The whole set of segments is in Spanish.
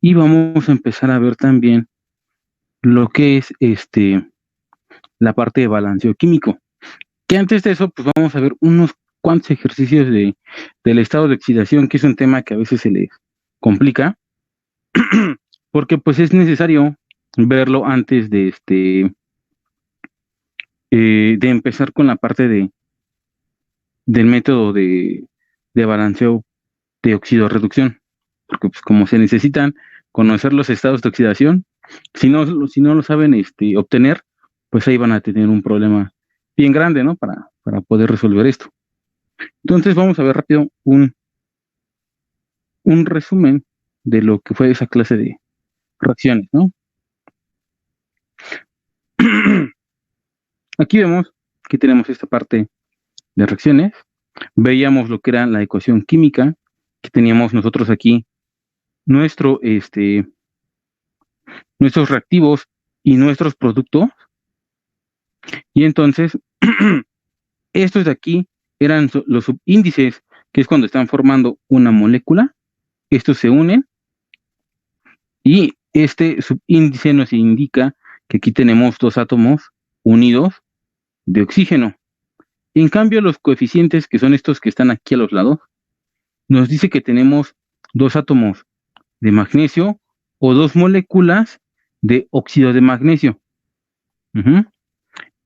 y vamos a empezar a ver también lo que es la parte de balanceo químico. Que antes de eso, pues vamos a ver unos cuantos ejercicios del estado de oxidación, que es un tema que a veces se les complica, porque pues es necesario verlo antes de empezar con la parte del método de balanceo de oxidorreducción, porque pues como se necesitan conocer los estados de oxidación, si no lo saben obtener, pues ahí van a tener un problema bien grande, ¿no? Para poder resolver esto. Entonces vamos a ver rápido un resumen de lo que fue esa clase de reacciones, ¿no? Aquí vemos que tenemos esta parte de reacciones. Veíamos lo que era la ecuación química, que teníamos nosotros aquí nuestro, nuestros reactivos y nuestros productos. Y entonces, estos de aquí eran los subíndices, que es cuando están formando una molécula. Estos se unen y este subíndice nos indica que aquí tenemos dos átomos unidos de oxígeno. En cambio, los coeficientes, que son estos que están aquí a los lados, nos dice que tenemos dos átomos de magnesio o dos moléculas de óxido de magnesio. Ujú.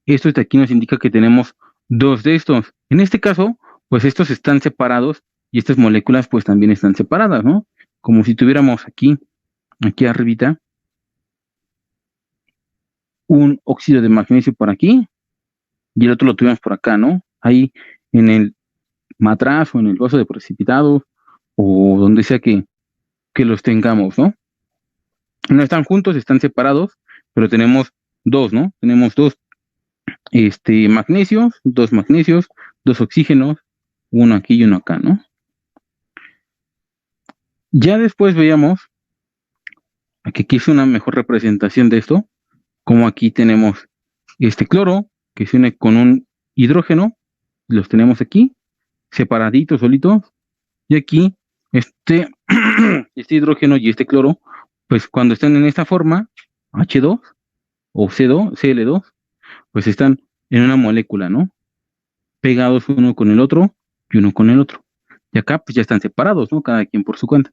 Esto de aquí nos indica que tenemos dos de estos. En este caso, pues estos están separados y estas moléculas pues también están separadas, ¿no? Como si tuviéramos aquí arribita, un óxido de magnesio por aquí y el otro lo tuvimos por acá, ¿no? Ahí en el matraz o en el vaso de precipitados o donde sea que los tengamos, ¿no? No están juntos, están separados, pero tenemos dos, ¿no? Tenemos magnesios, dos oxígenos, uno aquí y uno acá, ¿no? Ya después veíamos, aquí es una mejor representación de esto, como aquí tenemos este cloro que se une con un hidrógeno, los tenemos aquí, separaditos, solitos, y aquí este hidrógeno y este cloro, pues cuando están en esta forma, H2 o Cl2, pues están en una molécula, ¿no? Pegados uno con el otro y uno con el otro. Y acá pues ya están separados, ¿no? Cada quien por su cuenta.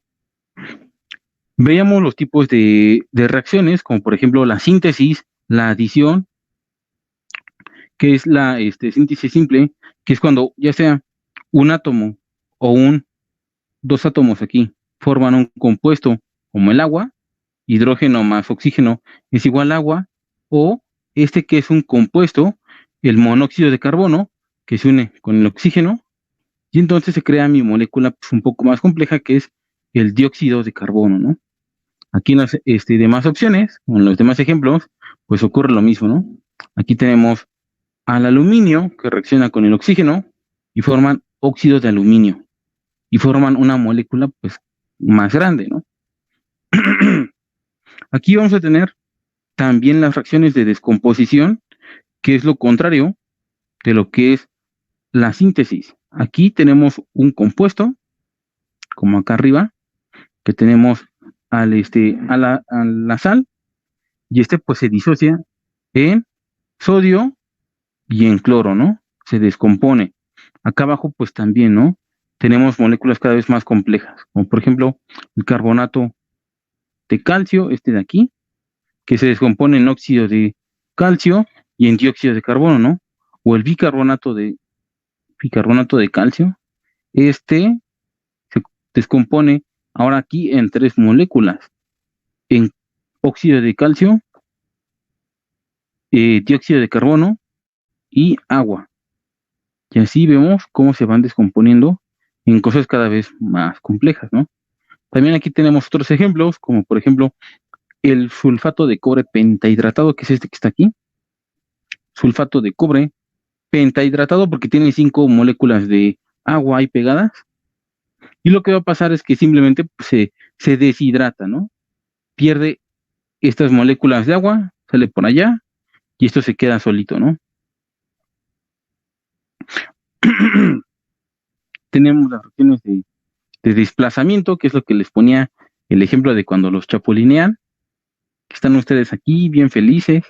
Veíamos los tipos de reacciones, como por ejemplo la síntesis, la adición, que es la síntesis simple, que es cuando ya sea un átomo o dos átomos aquí forman un compuesto como el agua, hidrógeno más oxígeno es igual a agua, o este que es un compuesto, el monóxido de carbono, que se une con el oxígeno, y entonces se crea mi molécula pues, un poco más compleja, que es el dióxido de carbono, ¿no? Aquí en las demás opciones, o en los demás ejemplos, pues ocurre lo mismo, ¿no? Aquí tenemos al aluminio que reacciona con el oxígeno y forman óxido de aluminio y forman una molécula pues más grande, ¿no? Aquí vamos a tener también las reacciones de descomposición, que es lo contrario de lo que es la síntesis. Aquí tenemos un compuesto, como acá arriba, que tenemos a la sal, y pues se disocia en sodio y en cloro, ¿no? Se descompone. Acá abajo, pues también, ¿no? Tenemos moléculas cada vez más complejas, como por ejemplo el carbonato de calcio, de aquí, que se descompone en óxido de calcio y en dióxido de carbono, ¿no? O el bicarbonato de calcio, se descompone ahora aquí en tres moléculas, en óxido de calcio, dióxido de carbono y agua. Y así vemos cómo se van descomponiendo en cosas cada vez más complejas, ¿no? También aquí tenemos otros ejemplos, como por ejemplo el sulfato de cobre pentahidratado, que es este que está aquí. Sulfato de cobre pentahidratado porque tiene 5 moléculas de agua ahí pegadas. Y lo que va a pasar es que simplemente pues, se deshidrata, ¿no? Pierde estas moléculas de agua, sale por allá y esto se queda solito, ¿no? Tenemos las reacciones de desplazamiento, que es lo que les ponía el ejemplo de cuando los chapulinean, que están ustedes aquí bien felices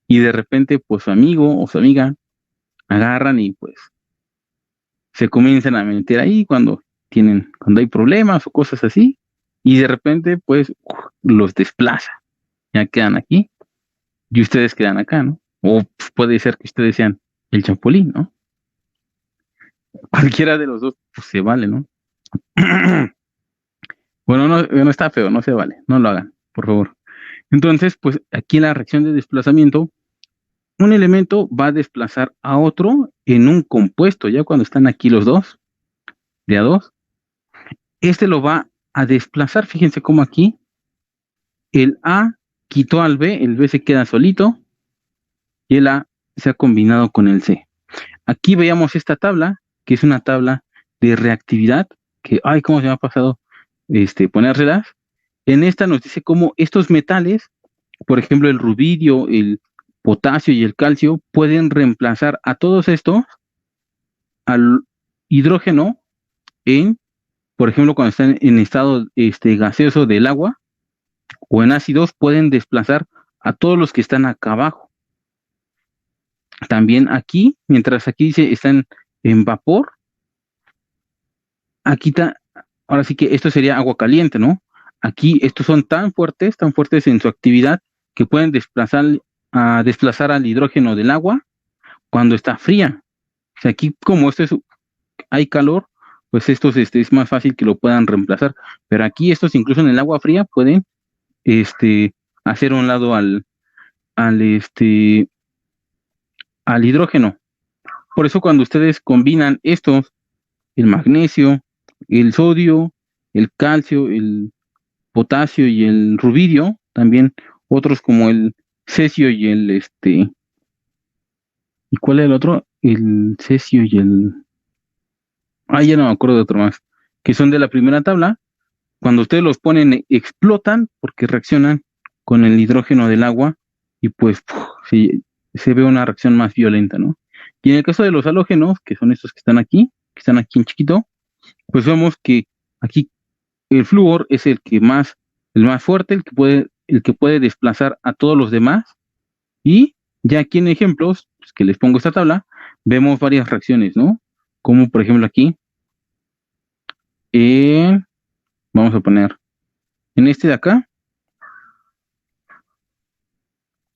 y de repente pues su amigo o su amiga agarran y pues se comienzan a meter ahí cuando hay problemas o cosas así, y de repente pues los desplaza, ya quedan aquí y ustedes quedan acá, ¿no? O pues, puede ser que ustedes sean el chapulín, ¿no? Cualquiera de los dos pues se vale, ¿no? Bueno, no está feo, no se vale, no lo hagan, por favor. Entonces, pues aquí en la reacción de desplazamiento, un elemento va a desplazar a otro en un compuesto, ya cuando están aquí los dos, de a dos, este lo va a desplazar, fíjense cómo aquí el A quitó al B, el B se queda solito y el A se ha combinado con el C. Aquí veíamos esta tabla, que es una tabla de reactividad, que, ay, cómo se me ha pasado ponérselas. En esta nos dice cómo estos metales, por ejemplo, el rubidio, el potasio y el calcio, pueden reemplazar a todos estos al hidrógeno en, por ejemplo, cuando están en estado gaseoso del agua o en ácidos, pueden desplazar a todos los que están acá abajo. También aquí, mientras aquí dice están en vapor, aquí está, ahora sí que esto sería agua caliente, ¿no? Aquí estos son tan fuertes en su actividad, que pueden desplazar al hidrógeno del agua cuando está fría. O sea, aquí como hay calor, pues estos es más fácil que lo puedan reemplazar. Pero aquí estos incluso en el agua fría pueden hacer a un lado al, este, al hidrógeno. Por eso cuando ustedes combinan estos, el magnesio, el sodio, el calcio, el potasio y el rubidio, también otros como el cesio y ¿y cuál es el otro? El cesio y ya no me acuerdo de otro más, que son de la primera tabla. Cuando ustedes los ponen, explotan porque reaccionan con el hidrógeno del agua y pues se ve una reacción más violenta, ¿no? Y en el caso de los halógenos, que son estos que están aquí en chiquito, pues vemos que aquí el flúor es el más fuerte, el que puede desplazar a todos los demás. Y ya aquí en ejemplos, pues, que les pongo esta tabla, vemos varias reacciones, ¿no? Como por ejemplo aquí, vamos a poner en este de acá,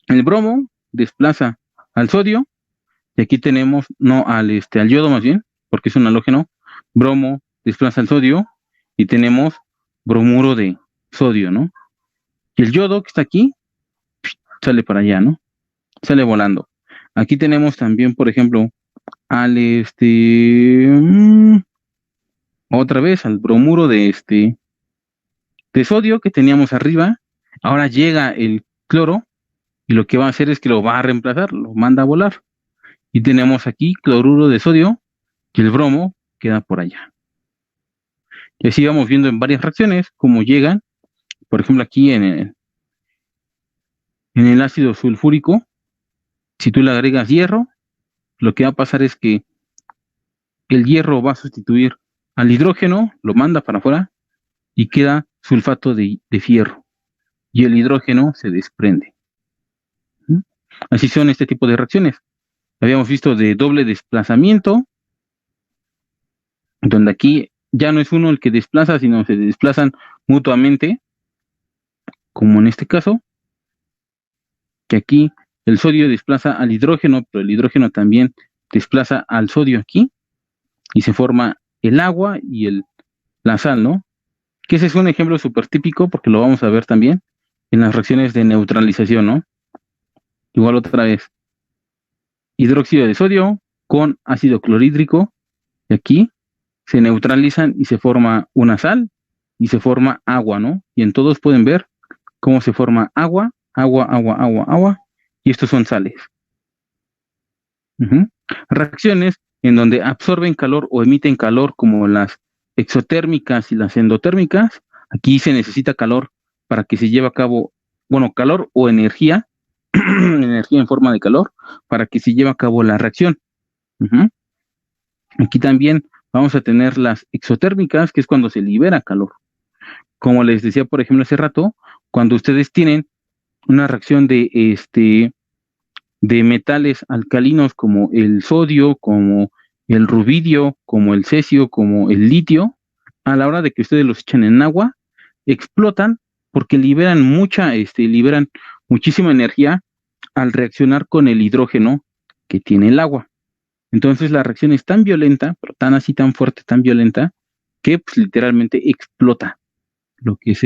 el bromo desplaza al sodio, y aquí tenemos, no, al yodo más bien, porque es un halógeno, bromo desplaza al sodio, y tenemos bromuro de sodio, ¿no? Y el yodo que está aquí, sale para allá, ¿no? Sale volando. Aquí tenemos también, por ejemplo, al otra vez al bromuro de sodio que teníamos arriba. Ahora llega el cloro y lo que va a hacer es que lo va a reemplazar, lo manda a volar. Y tenemos aquí cloruro de sodio y el bromo queda por allá. Y así vamos viendo en varias reacciones cómo llegan. Por ejemplo, aquí en el ácido sulfúrico, si tú le agregas hierro, lo que va a pasar es que el hierro va a sustituir al hidrógeno, lo manda para afuera y queda sulfato de fierro. Y el hidrógeno se desprende. ¿Mm? Así son este tipo de reacciones. Habíamos visto de doble desplazamiento, donde aquí ya no es uno el que desplaza, sino se desplazan mutuamente, como en este caso, que aquí el sodio desplaza al hidrógeno, pero el hidrógeno también desplaza al sodio aquí, y se forma el agua y la sal, ¿no? Que ese es un ejemplo súper típico, porque lo vamos a ver también en las reacciones de neutralización, ¿no? Igual otra vez, hidróxido de sodio con ácido clorhídrico, y aquí se neutralizan y se forma una sal y se forma agua, ¿no? Y en todos pueden ver cómo se forma agua, agua, agua, agua, agua, y estos son sales. Ujú. Reacciones en donde absorben calor o emiten calor, como las exotérmicas y las endotérmicas. Aquí se necesita calor para que se lleve a cabo, bueno, calor o energía, energía en forma de calor, para que se lleve a cabo la reacción. Ujú. Aquí también vamos a tener las exotérmicas, que es cuando se libera calor. Como les decía, por ejemplo, hace rato, cuando ustedes tienen una reacción de metales alcalinos como el sodio, como el rubidio, como el cesio, como el litio, a la hora de que ustedes los echan en agua, explotan porque liberan muchísima energía al reaccionar con el hidrógeno que tiene el agua. Entonces la reacción es tan violenta, pero tan así, tan fuerte, tan violenta, que pues, literalmente explota lo que es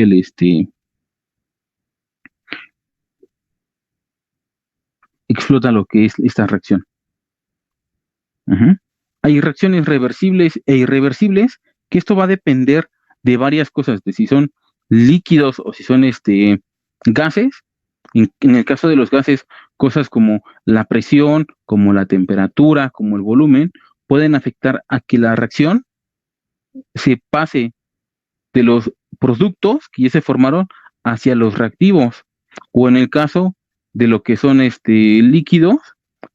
explota lo que es esta reacción. Ujú. Hay reacciones reversibles e irreversibles, que esto va a depender de varias cosas, de si son líquidos o si son gases. En el caso de los gases, cosas como la presión, como la temperatura, como el volumen, pueden afectar a que la reacción se pase de los productos que ya se formaron hacia los reactivos. O en el caso de lo que son líquidos,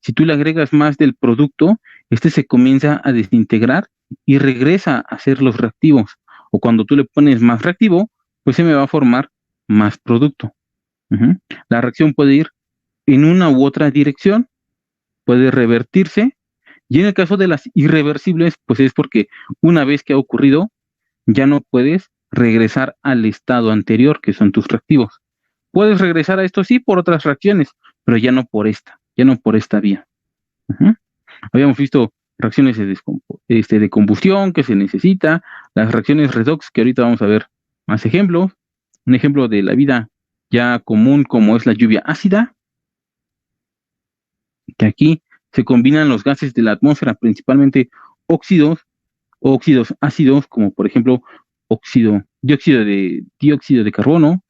si tú le agregas más del producto, este se comienza a desintegrar y regresa a ser los reactivos. O cuando tú le pones más reactivo, pues se me va a formar más producto. Ujú. La reacción puede ir en una u otra dirección, puede revertirse, y en el caso de las irreversibles, pues es porque una vez que ha ocurrido, ya no puedes regresar al estado anterior, que son tus reactivos. Puedes regresar a esto sí por otras reacciones, pero ya no por esta vía. Ujú. Habíamos visto reacciones de combustión que se necesita, las reacciones redox, que ahorita vamos a ver más ejemplos. Un ejemplo de la vida ya común como es la lluvia ácida, que aquí se combinan los gases de la atmósfera, principalmente óxidos, óxidos ácidos, como por ejemplo dióxido de carbono,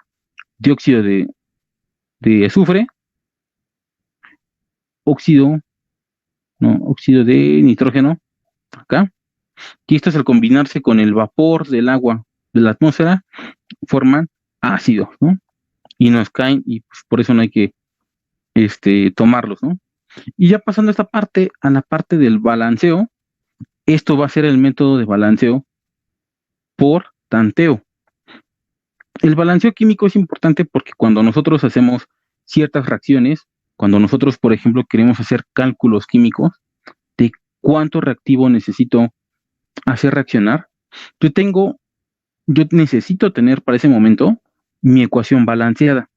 dióxido de azufre, óxido, no, óxido de nitrógeno, acá. Y estos al combinarse con el vapor del agua de la atmósfera, forman ácidos, ¿no? Y nos caen, y pues, por eso no hay que tomarlos, ¿no? Y ya pasando esta parte, a la parte del balanceo, esto va a ser el método de balanceo por tanteo. El balanceo químico es importante porque cuando nosotros hacemos ciertas reacciones, cuando nosotros, por ejemplo, queremos hacer cálculos químicos de cuánto reactivo necesito hacer reaccionar, yo tengo, yo necesito tener para ese momento mi ecuación balanceada.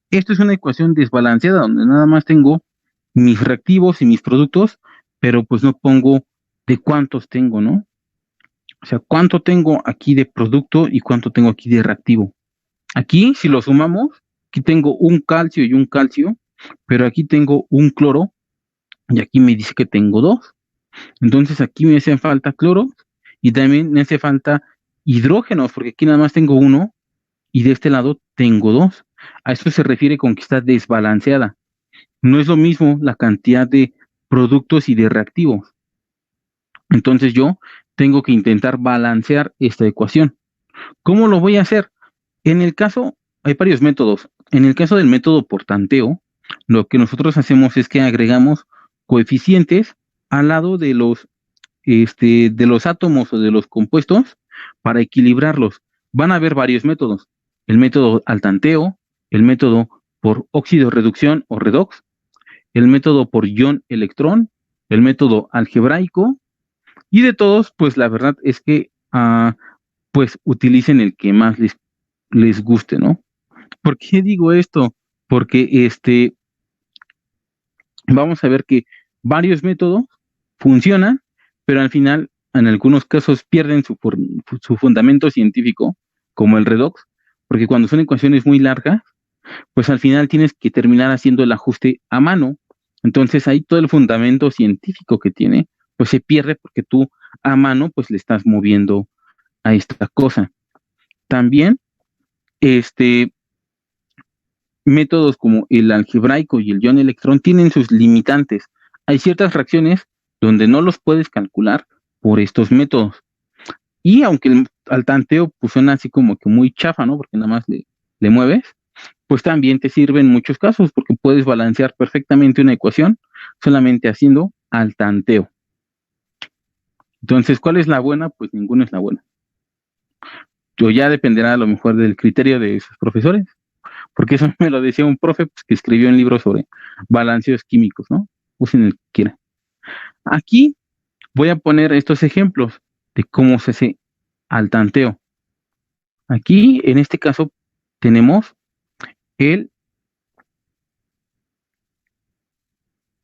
Esto es una ecuación desbalanceada donde nada más tengo mis reactivos y mis productos, pero pues no pongo de cuántos tengo, ¿no? O sea, cuánto tengo aquí de producto y cuánto tengo aquí de reactivo. Aquí, si lo sumamos, aquí tengo un calcio y un calcio, pero aquí tengo un cloro y aquí me dice que tengo dos. Entonces aquí me hacen falta cloro y también me hace falta hidrógenos, porque aquí nada más tengo uno y de este lado tengo dos. A esto se refiere con que está desbalanceada. No es lo mismo la cantidad de productos y de reactivos. Entonces yo tengo que intentar balancear esta ecuación. ¿Cómo lo voy a hacer? En el caso, hay varios métodos. En el caso del método por tanteo, lo que nosotros hacemos es que agregamos coeficientes al lado de los átomos o de los compuestos para equilibrarlos. Van a haber varios métodos. El método al tanteo, el método por óxido reducción o redox, el método por ion-electrón, el método algebraico, y de todos, pues la verdad es que pues utilicen el que más les guste, ¿no? ¿Por qué digo esto? Porque vamos a ver que varios métodos funcionan, pero al final, en algunos casos, pierden su fundamento científico, como el redox, porque cuando son ecuaciones muy largas, pues al final tienes que terminar haciendo el ajuste a mano. Entonces ahí todo el fundamento científico que tiene, pues se pierde porque tú a mano, pues le estás moviendo a esta cosa. También, este, métodos como el algebraico y el ion electrón tienen sus limitantes. Hay ciertas reacciones donde no los puedes calcular por estos métodos. Y aunque al tanteo pues suena así como que muy chafa, ¿no? Porque nada más le mueves, pues también te sirve en muchos casos porque puedes balancear perfectamente una ecuación solamente haciendo al tanteo. Entonces, ¿cuál es la buena? Pues ninguna es la buena. o ya dependerá a lo mejor del criterio de sus profesores, porque eso me lo decía un profe pues, que escribió un libro sobre balanceos químicos, ¿no? Usen el que quieran. Aquí voy a poner estos ejemplos de cómo se hace al tanteo. Aquí, en este caso, tenemos el,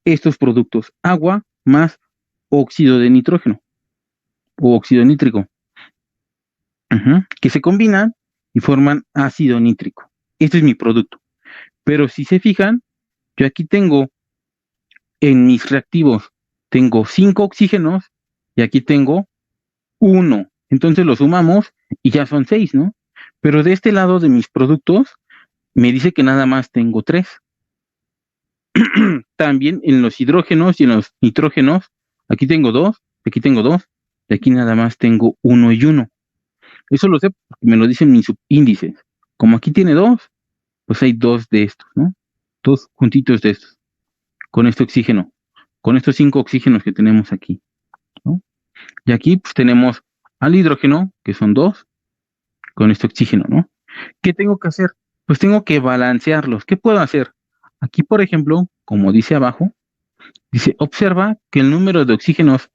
estos productos, agua más óxido de nitrógeno o óxido nítrico, que se combinan y forman ácido nítrico. Este es mi producto. Pero si se fijan, yo aquí tengo en mis reactivos, tengo 5 oxígenos y aquí tengo 1. Entonces lo sumamos y ya son 6, ¿no? Pero de este lado de mis productos me dice que nada más tengo 3. También en los hidrógenos y en los nitrógenos, aquí tengo 2, aquí tengo 2 y aquí nada más tengo 1 y 1. Eso lo sé porque me lo dicen mis subíndices. Como aquí tiene 2, pues hay 2 de estos, ¿no? 2 juntitos de estos, con este oxígeno, con estos 5 oxígenos que tenemos aquí, ¿no? Y aquí pues tenemos al hidrógeno, que son 2, con este oxígeno, ¿no? ¿Qué tengo que hacer? Pues tengo que balancearlos. ¿Qué puedo hacer? Aquí, por ejemplo, como dice abajo, dice, observa que el número de oxígenos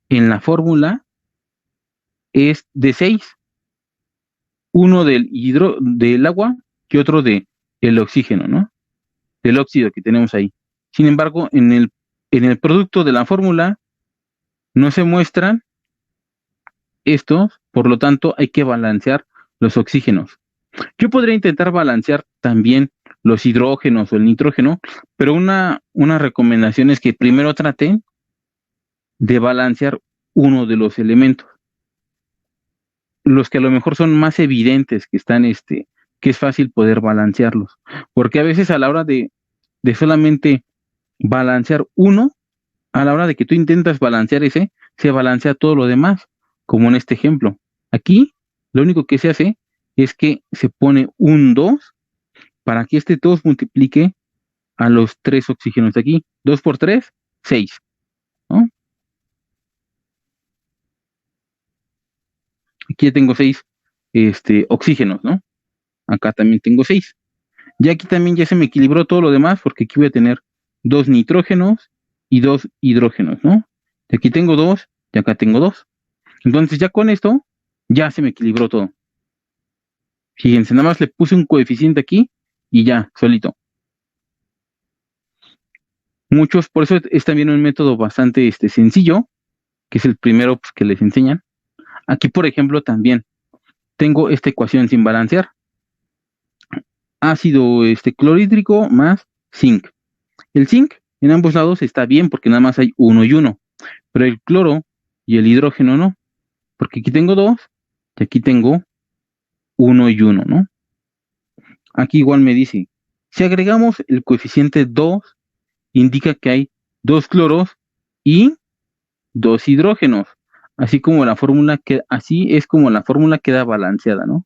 en la fórmula es de 6, uno del agua y otro del oxígeno, ¿no? Del óxido que tenemos ahí. Sin embargo, en el producto de la fórmula no se muestran estos, por lo tanto hay que balancear los oxígenos. Yo podría intentar balancear también los hidrógenos o el nitrógeno, pero una recomendación es que primero traten de balancear uno de los elementos, los que a lo mejor son más evidentes que están, que es fácil poder balancearlos, porque a veces a la hora de solamente balancear uno, a la hora de que tú intentas balancear ese, se balancea todo lo demás, como en este ejemplo. Aquí, lo único que se hace es que se pone un 2 para que este 2 multiplique a los 3 oxígenos de aquí. 2 por 3, 6, ¿no? Aquí ya tengo 6 oxígenos, ¿no? Acá también tengo 6. Y aquí también ya se me equilibró todo lo demás porque aquí voy a tener 2 nitrógenos y 2 hidrógenos, ¿no? Y aquí tengo 2 y acá tengo 2. Entonces ya con esto ya se me equilibró todo. Fíjense, nada más le puse un coeficiente aquí y ya, solito. Muchos, por eso es también un método bastante sencillo, que es el primero pues, que les enseñan. Aquí, por ejemplo, también tengo esta ecuación sin balancear. Ácido clorhídrico más zinc. El zinc en ambos lados está bien porque nada más hay uno y uno, pero el cloro y el hidrógeno no, porque aquí tengo 2 y aquí tengo uno y uno, ¿no? Aquí igual me dice, si agregamos el coeficiente 2, indica que hay 2 cloros y 2 hidrógenos, así es como la fórmula queda balanceada, ¿no?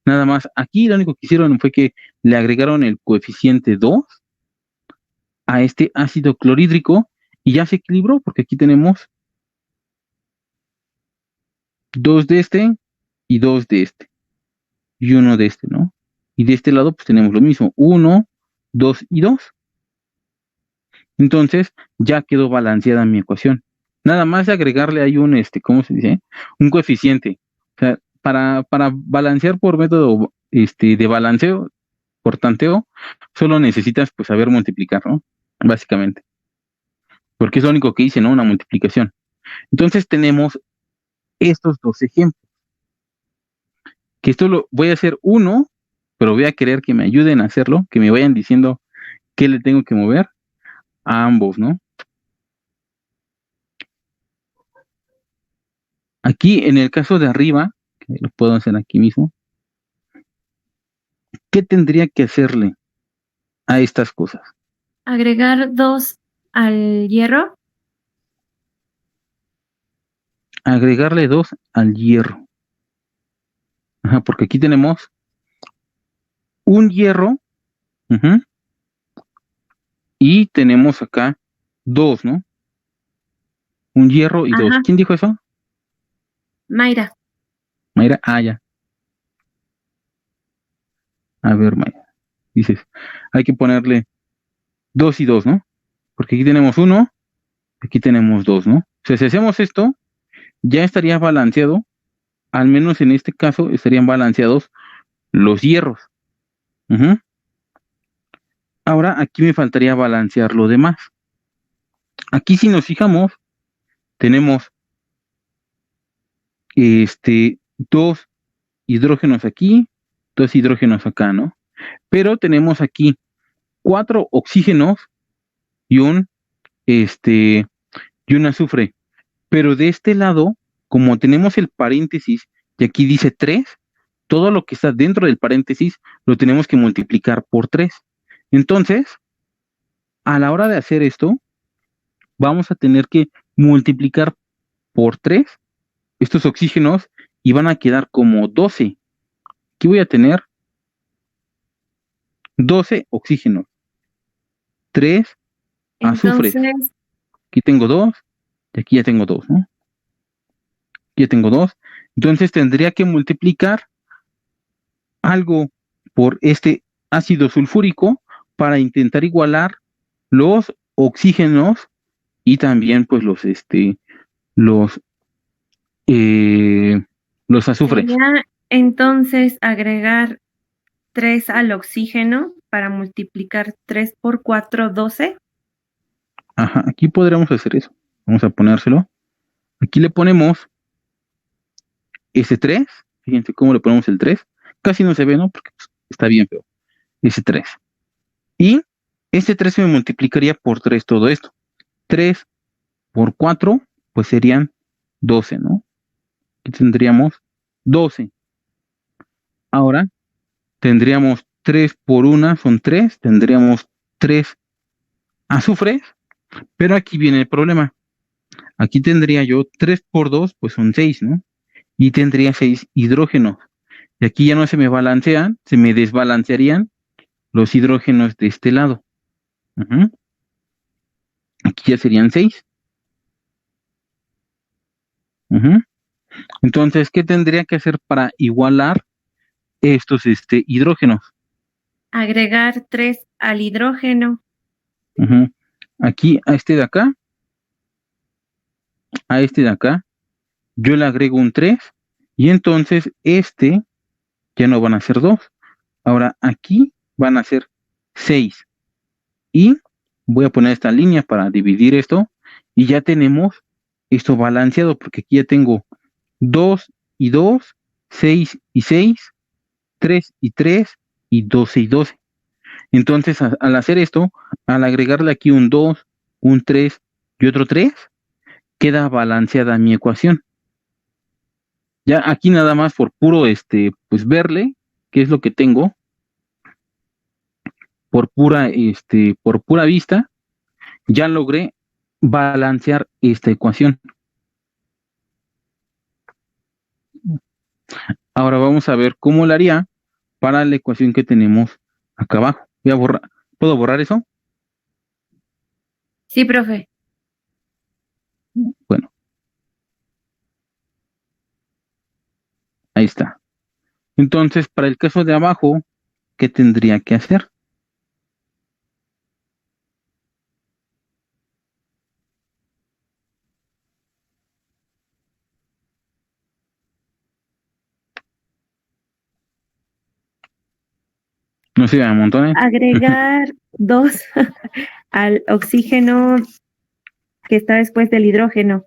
Nada más, aquí lo único que hicieron fue que le agregaron el coeficiente 2 a este ácido clorhídrico y ya se equilibró, porque aquí tenemos 2 de este y 2 de este y uno de este, ¿no? Y de este lado pues tenemos lo mismo, 1, 2 y 2. Entonces ya quedó balanceada mi ecuación. Nada más de agregarle ahí ¿cómo se dice? Un coeficiente. O sea, para balancear por método de balanceo, por tanteo, solo necesitas pues saber multiplicar, ¿no? Básicamente. Porque es lo único que hice, ¿no? Una multiplicación. Entonces tenemos estos dos ejemplos. Que esto lo voy a hacer uno, pero voy a querer que me ayuden a hacerlo, que me vayan diciendo qué le tengo que mover a ambos, ¿no? Aquí en el caso de arriba, que lo puedo hacer aquí mismo, ¿qué tendría que hacerle a estas cosas? Agregar 2 al hierro. Agregarle 2 al hierro. Ajá, porque aquí tenemos un hierro, ujú, y tenemos acá 2, ¿no? Un hierro y 2. Ajá, ¿Quién dijo eso? Mayra. Mayra, ah, ya. A ver, Maya, dices, hay que ponerle 2 y 2, ¿no? Porque aquí tenemos 1, aquí tenemos 2, ¿no? O sea, si hacemos esto, ya estaría balanceado, al menos en este caso estarían balanceados los hierros. Ujú. Ahora aquí me faltaría balancear lo demás. Aquí si nos fijamos, tenemos este, 2 hidrógenos aquí, 2 hidrógenos acá, ¿no? Pero tenemos aquí 4 oxígenos y este, y un azufre. Pero de este lado, como tenemos el paréntesis y aquí dice 3, todo lo que está dentro del paréntesis lo tenemos que multiplicar por 3. Entonces, a la hora de hacer esto, vamos a tener que multiplicar por 3 estos oxígenos y van a quedar como 12. Aquí voy a tener 12 oxígenos, 3 azufres. Entonces, Aquí tengo 2 y aquí ya tengo 2, ¿no? Aquí ya tengo 2. Entonces tendría que multiplicar algo por este ácido sulfúrico para intentar igualar los oxígenos y también pues los, eh, los azufres. sería entonces agregar 3 al oxígeno para multiplicar 3 por 4, 12. Ajá, aquí podríamos hacer eso. Vamos a ponérselo. Aquí le ponemos ese 3. Fíjense cómo le ponemos el 3. Casi no se ve, ¿no? Porque pues, está bien feo. Ese 3. Y este 3 se me multiplicaría por 3 todo esto. 3 por 4, pues serían 12, ¿no? Aquí tendríamos 12. Ahora tendríamos 3 por 1 son 3, tendríamos 3 azufres, pero aquí viene el problema. Aquí tendría yo 3 por 2, pues son 6, ¿no? Y tendría 6 hidrógenos. Y aquí ya no se me balancean, se me desbalancearían los hidrógenos de este lado. Ujú. Aquí ya serían 6. Ujú. Entonces, ¿qué tendría que hacer para igualar estos hidrógenos? Agregar 3 al hidrógeno. Ujú. Aquí a este de acá, a este de acá, yo le agrego un 3 y entonces ya no van a ser 2. Ahora aquí van a ser 6. Y voy a poner esta línea para dividir esto y ya tenemos esto balanceado porque aquí ya tengo 2 y 2, 6 y 6, 3 y 3 y 12 y 12. Entonces al hacer esto, al agregarle aquí un 2, un 3 y otro 3, queda balanceada mi ecuación. Ya aquí nada más por puro, pues verle qué es lo que tengo, por pura vista, ya logré balancear esta ecuación. Ahora vamos a ver cómo la haría para la ecuación que tenemos acá abajo. Voy a borrar, ¿puedo borrar eso? Sí, profe. Bueno, ahí está. Entonces, para el caso de abajo, ¿qué tendría que hacer? No sé, a montones. Agregar 2 al oxígeno que está después del hidrógeno.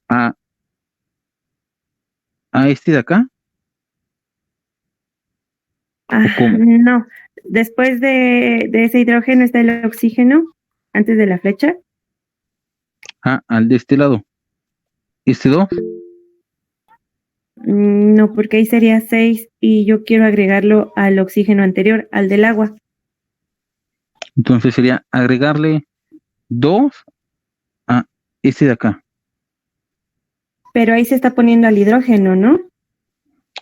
A, a este de acá, ¿o cómo? No, después de ese hidrógeno está el oxígeno, antes de la flecha. Al de este lado. Este 2. No, porque ahí sería 6 y yo quiero agregarlo al oxígeno anterior, al del agua. Entonces sería agregarle 2 a este de acá. Pero ahí se está poniendo al hidrógeno, ¿no?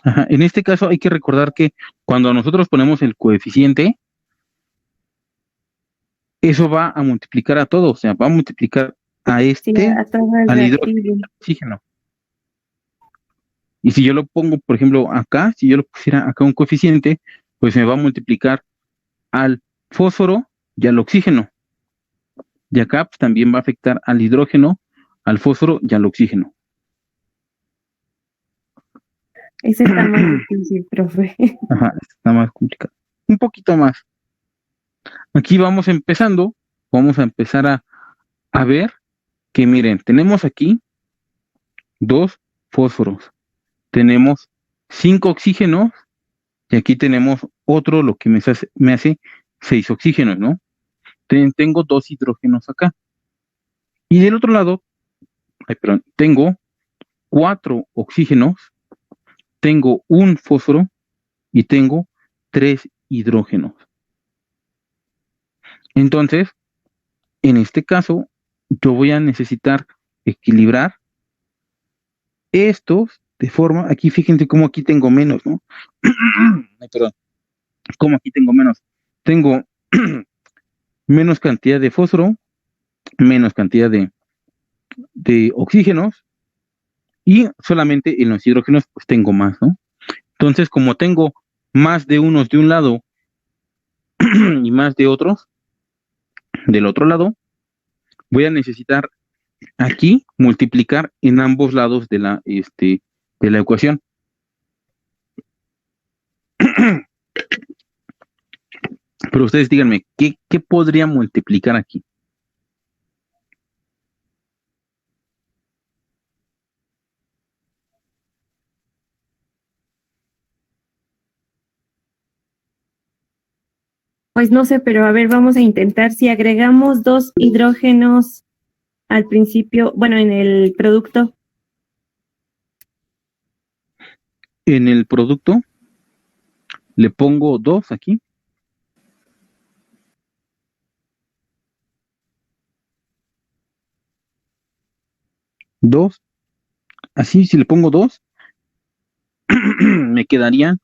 Ajá. En este caso hay que recordar que cuando nosotros ponemos el coeficiente, eso va a multiplicar a todo, o sea, va a multiplicar a Sí, a todo el al hidrógeno y reactivo. al oxígeno. Y si yo lo pongo, por ejemplo, acá, si yo lo pusiera acá un coeficiente, pues me va a multiplicar al fósforo y al oxígeno. Y acá pues, también va a afectar al hidrógeno, al fósforo y al oxígeno. Ese está más difícil, profe. Ajá, está más complicado. Un poquito más. Aquí vamos empezando, vamos a empezar a ver que miren, tenemos aquí 2 fósforos, tenemos 5 oxígenos y aquí tenemos otro, lo que me hace 6 oxígenos, ¿no? Tengo 2 hidrógenos acá. Y del otro lado, perdón, tengo 4 oxígenos, tengo un fósforo y tengo 3 hidrógenos. Entonces, en este caso, yo voy a necesitar equilibrar estos de forma, aquí fíjense cómo aquí tengo menos, ¿no? Ay, perdón, cómo aquí tengo menos. Tengo menos cantidad de fósforo, menos cantidad de oxígenos y solamente en los hidrógenos pues tengo más, ¿no? Entonces, como tengo más de unos de un lado y más de otros del otro lado, voy a necesitar aquí multiplicar en ambos lados de la ecuación. Pero ustedes díganme, ¿qué podría multiplicar aquí? Pues no sé, pero a ver, vamos a intentar. Si agregamos 2 hidrógenos al principio, bueno, en el producto, En el producto le pongo 2 aquí. Dos. Así, si le pongo 2, me quedarían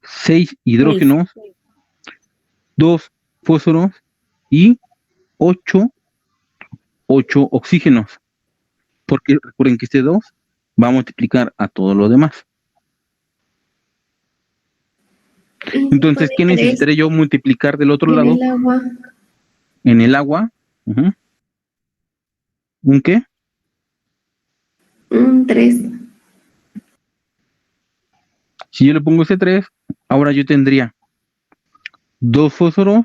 6 6. hidrógenos, 2 fósforos y 8 oxígenos. Porque recuerden que este 2 va a multiplicar a todo lo demás. Entonces, ¿qué necesitaré yo multiplicar del otro lado? En el agua. En el agua. ¿Un qué? 3. Si yo le pongo ese 3, ahora yo tendría 2 fósforos,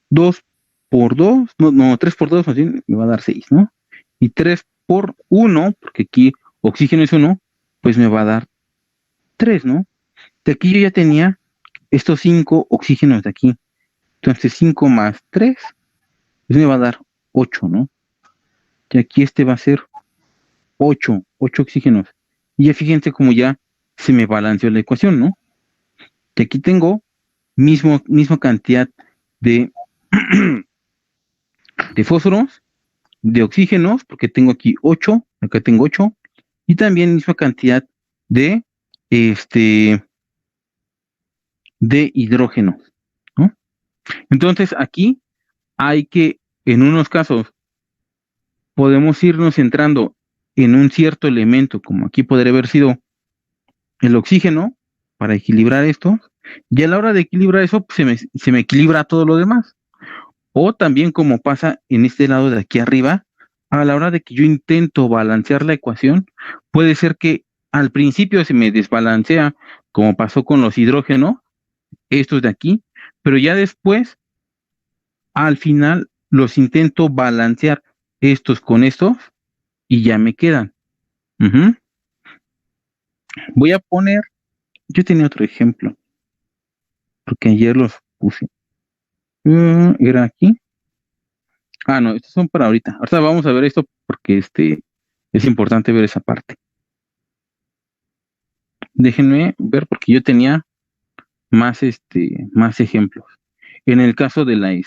2 por 2, no, 3 por 2, así me va a dar 6, ¿no? Y 3 por 1, porque aquí oxígeno es 1, pues me va a dar 3, ¿no? De aquí yo ya tenía estos 5 oxígenos de aquí. Entonces 5 más 3, pues me va a dar 8, ¿no? Y aquí este va a ser 8 oxígenos. Y ya fíjense cómo ya se me balanceó la ecuación, ¿no? Y aquí tengo misma cantidad de, de fósforos, de oxígenos, porque tengo aquí 8, acá tengo 8, y también misma cantidad de, de hidrógenos, ¿no? Entonces aquí hay que, en unos casos, podemos irnos centrando en un cierto elemento, como aquí podría haber sido el oxígeno, para equilibrar esto, y a la hora de equilibrar eso, pues se me equilibra todo lo demás. O también como pasa en este lado de aquí arriba, a la hora de que yo intento balancear la ecuación, puede ser que al principio se me desbalancea, como pasó con los hidrógenos, estos de aquí, pero ya después, al final, los intento balancear estos con estos y ya me quedan. Ujú. Voy a poner, yo tenía otro ejemplo, porque ayer los puse. Era aquí. Ah, no, estos son para ahorita. Ahorita vamos a ver esto porque es importante ver esa parte. Déjenme ver porque yo tenía más ejemplos. En el caso de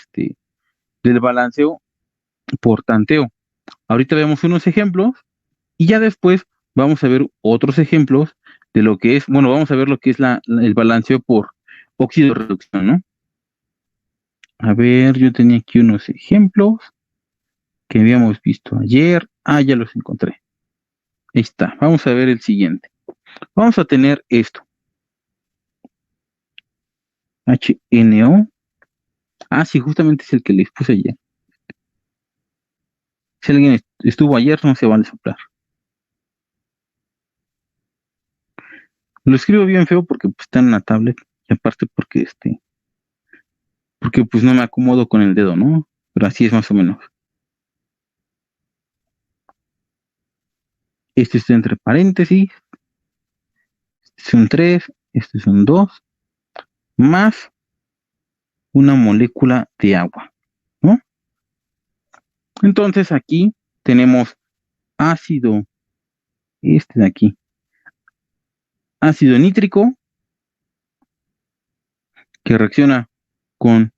del balanceo por tanteo. Ahorita vemos unos ejemplos y ya después vamos a ver otros ejemplos de lo que es, bueno, vamos a ver lo que es el balanceo por óxido de reducción, ¿no? A ver, yo tenía aquí unos ejemplos. que habíamos visto ayer. Ah, ya los encontré. Ahí está. Vamos a ver el siguiente. Vamos a tener esto. HNO. Ah, sí, justamente es el que les puse ayer. Si alguien estuvo ayer, no se vale soplar. Lo escribo bien feo porque pues, está en la tablet. Y aparte porque pues no me acomodo con el dedo, ¿no? Pero así es más o menos. Este está entre paréntesis. Este es un 3, este es un 2, más una molécula de agua, ¿no? Entonces aquí tenemos ácido, este de aquí, ácido nítrico, que reacciona con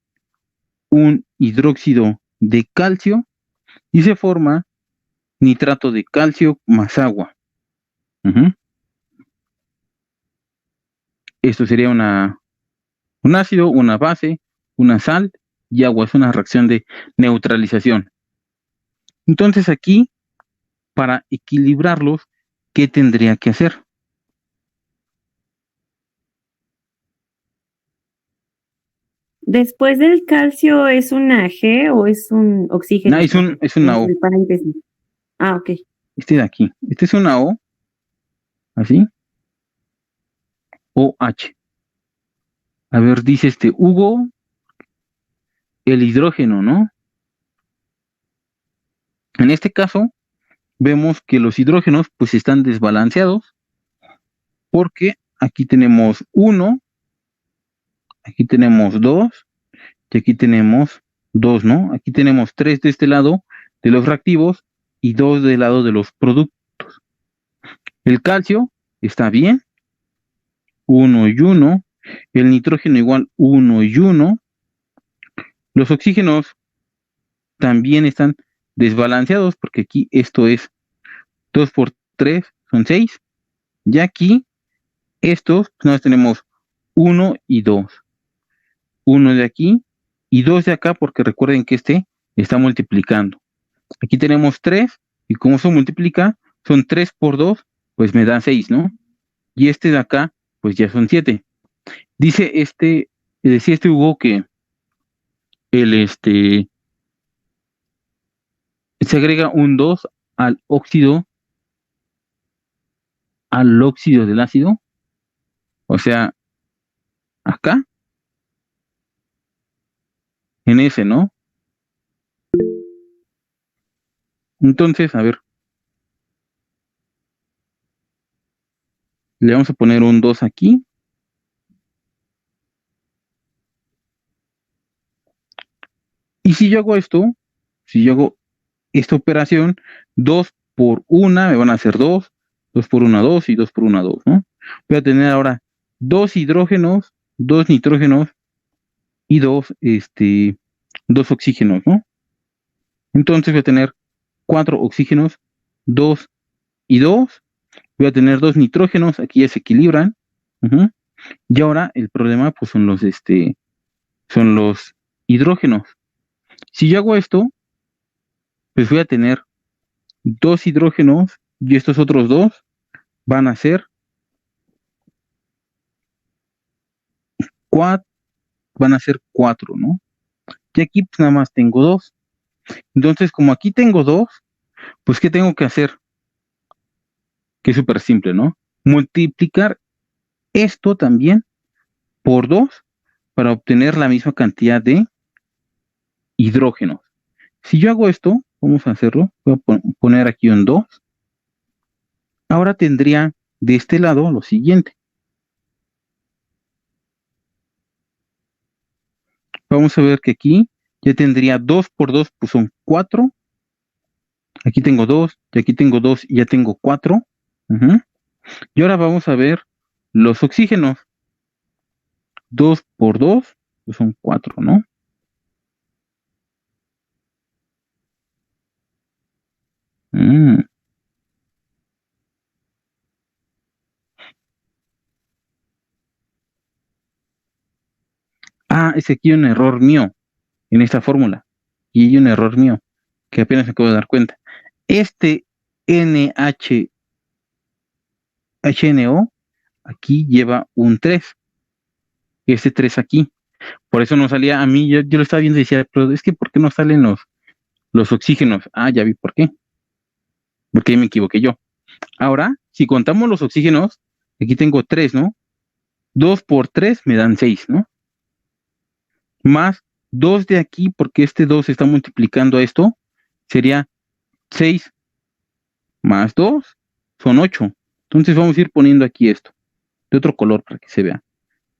un hidróxido de calcio y se forma nitrato de calcio más agua. Ujú. Esto sería un ácido, una base, una sal y agua. Es una reacción de neutralización. Entonces aquí, para equilibrarlos, ¿qué tendría que hacer? Después del calcio, ¿es una G o es un No, oxígeno? es una O. Entre paréntesis. Ah, ok. Este de aquí. Este es una O, así. OH. A ver, dice Hugo, el hidrógeno, ¿no? En este caso, vemos que los hidrógenos pues están desbalanceados porque aquí tenemos uno, aquí tenemos dos y aquí tenemos dos, ¿no? Aquí tenemos tres de este lado de los reactivos y dos del lado de los productos. El calcio está bien, uno y uno. El nitrógeno igual uno y uno. Los oxígenos también están desbalanceados porque aquí esto es 2 por 3 son 6. Y aquí estos pues, tenemos uno y 2. Uno de aquí y 2 de acá porque recuerden que este está multiplicando. Aquí tenemos 3 y como se multiplica son 3 por 2 pues me da 6, ¿no? Y este de acá pues ya son 7. Dice decía Hugo que el se agrega un 2 al óxido del ácido, o sea, acá, en ese, ¿no? Entonces, a ver, le vamos a poner un 2 aquí. Y si yo hago esto, si yo hago esta operación, 2 por 1 me van a hacer 2, 2 por 1 2 y 2 por 1 2, ¿no? Voy a tener ahora 2 hidrógenos, 2 nitrógenos y 2 oxígenos, ¿no? Entonces voy a tener 4 oxígenos, 2 y 2. Voy a tener 2 nitrógenos, aquí ya se equilibran. Ujú. Y ahora el problema pues son los hidrógenos. Si yo hago esto, pues voy a tener 2 hidrógenos y estos otros 2 van a ser 4, van a ser 4, ¿no? Y aquí pues nada más tengo 2. Entonces, como aquí tengo 2, pues ¿qué tengo que hacer? Que es súper simple, ¿no? Multiplicar esto también por 2 para obtener la misma cantidad de hidrógenos. Si yo hago esto, vamos a hacerlo, voy a poner aquí un 2. Ahora tendría de este lado lo siguiente. Vamos a ver que aquí ya tendría 2 por 2, pues son 4. Aquí tengo 2, y aquí tengo 2 y ya tengo 4. Ujú. Y ahora vamos a ver los oxígenos. 2 por 2, pues son 4, ¿no? Mm. Ah, es aquí un error mío en esta fórmula. Y hay un error mío. que apenas me acabo de dar cuenta. Este HNO aquí lleva un 3, este 3 aquí. Por eso no salía a mí, yo lo estaba viendo y decía, pero es que ¿por qué no salen los oxígenos? Ah, ya vi por qué. Porque ahí me equivoqué yo. Ahora, si contamos los oxígenos, aquí tengo 3, ¿no? 2 por 3 me dan 6, ¿no? Más 2 de aquí, porque este 2 está multiplicando a esto, sería 6 más 2 son 8. Entonces vamos a ir poniendo aquí esto, de otro color para que se vea.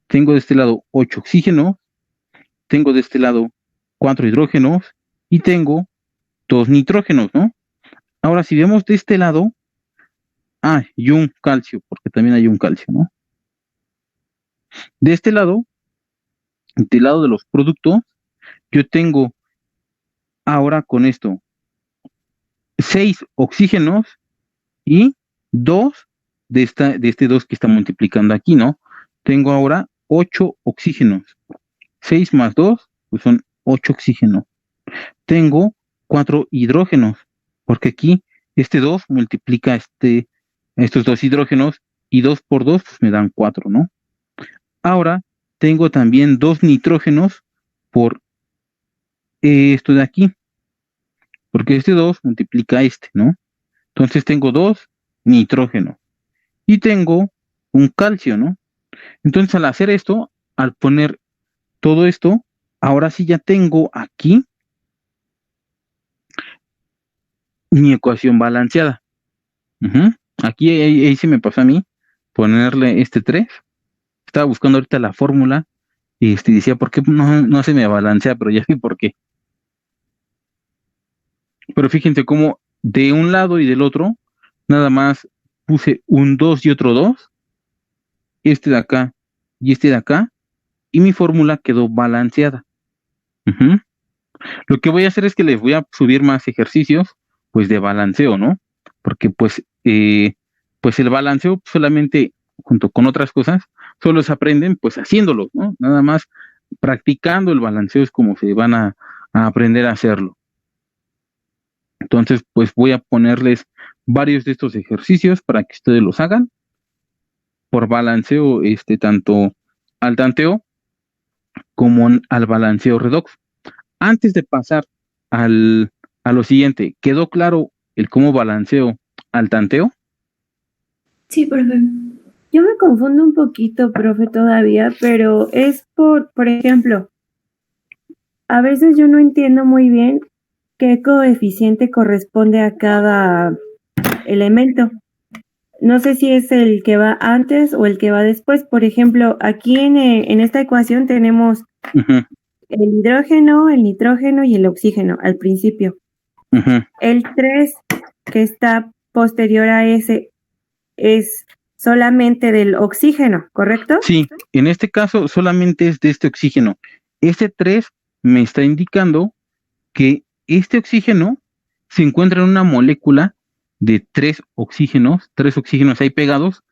Tengo de este lado 8 oxígenos, tengo de este lado 4 hidrógenos y tengo 2 nitrógenos, ¿no? Ahora, si vemos de este lado, y un calcio, porque también hay un calcio, ¿no? De este lado, del lado de los productos, yo tengo ahora con esto 6 oxígenos y 2 de este 2 que está multiplicando aquí, ¿no? Tengo ahora 8 oxígenos. 6 más 2 pues son 8 oxígenos. Tengo 4 hidrógenos, porque aquí este 2 multiplica estos 2 hidrógenos y 2 por 2 pues me dan 4, ¿no? Ahora tengo también 2 nitrógenos por esto de aquí, porque este 2 multiplica este, ¿no? Entonces tengo 2 nitrógenos y tengo un calcio, ¿no? Entonces al hacer esto, al poner todo esto, ahora sí ya tengo aquí mi ecuación balanceada. Ujú. Aquí ahí sí me pasó a mí ponerle este 3. Estaba buscando ahorita la fórmula y decía, ¿por qué no se me balancea? Pero ya vi por qué. Pero fíjense cómo de un lado y del otro, nada más puse un 2 y otro 2, este de acá y este de acá, y mi fórmula quedó balanceada. Ujú. Lo que voy a hacer es que les voy a subir más ejercicios, pues de balanceo, ¿no? Porque pues el balanceo solamente, junto con otras cosas, solo se aprenden pues haciéndolo, ¿no? Nada más practicando el balanceo es como se van a aprender a hacerlo. Entonces, pues voy a ponerles varios de estos ejercicios para que ustedes los hagan por balanceo, tanto al tanteo como al balanceo redox. Antes de pasar a lo siguiente, ¿quedó claro el cómo balanceo al tanteo? Sí, profe. Yo me confundo un poquito, profe, todavía, pero es por ejemplo, a veces yo no entiendo muy bien qué coeficiente corresponde a cada elemento. No sé si es el que va antes o el que va después. Por ejemplo, aquí en esta ecuación tenemos Ujú, el hidrógeno, el nitrógeno y el oxígeno al principio. ujú. El 3 que está posterior a ese es solamente del oxígeno, ¿correcto? Sí, en este caso solamente es de este oxígeno. Este 3 me está indicando que este oxígeno se encuentra en una molécula de 3 oxígenos ahí pegados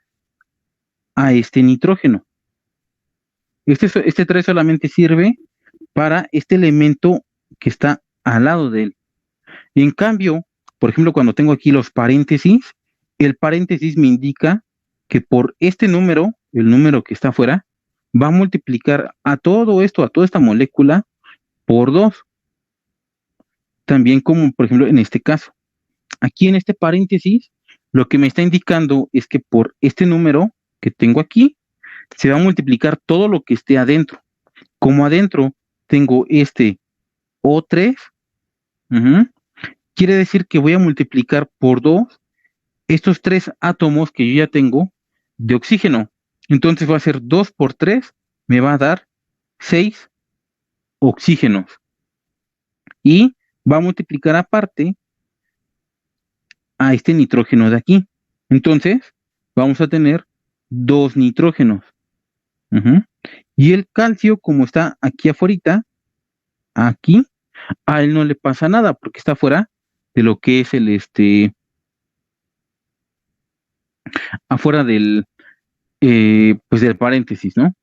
a este nitrógeno. Este 3 solamente sirve para este elemento que está al lado de él. Y en cambio, por ejemplo, cuando tengo aquí los paréntesis, el paréntesis me indica que por este número, el número que está afuera, va a multiplicar a todo esto, a toda esta molécula, por 2. También como, por ejemplo, en este caso. Aquí en este paréntesis, lo que me está indicando es que por este número que tengo aquí, se va a multiplicar todo lo que esté adentro. Como adentro tengo este O3, ujú, quiere decir que voy a multiplicar por 2 estos 3 átomos que yo ya tengo de oxígeno. Entonces va a ser 2 por 3, me va a dar 6 oxígenos. Y va a multiplicar aparte a este nitrógeno de aquí. Entonces vamos a tener 2 nitrógenos. Ujú. Y el calcio, como está aquí afuera, aquí, a él no le pasa nada porque está fuera de lo que es afuera del, pues del paréntesis, ¿no?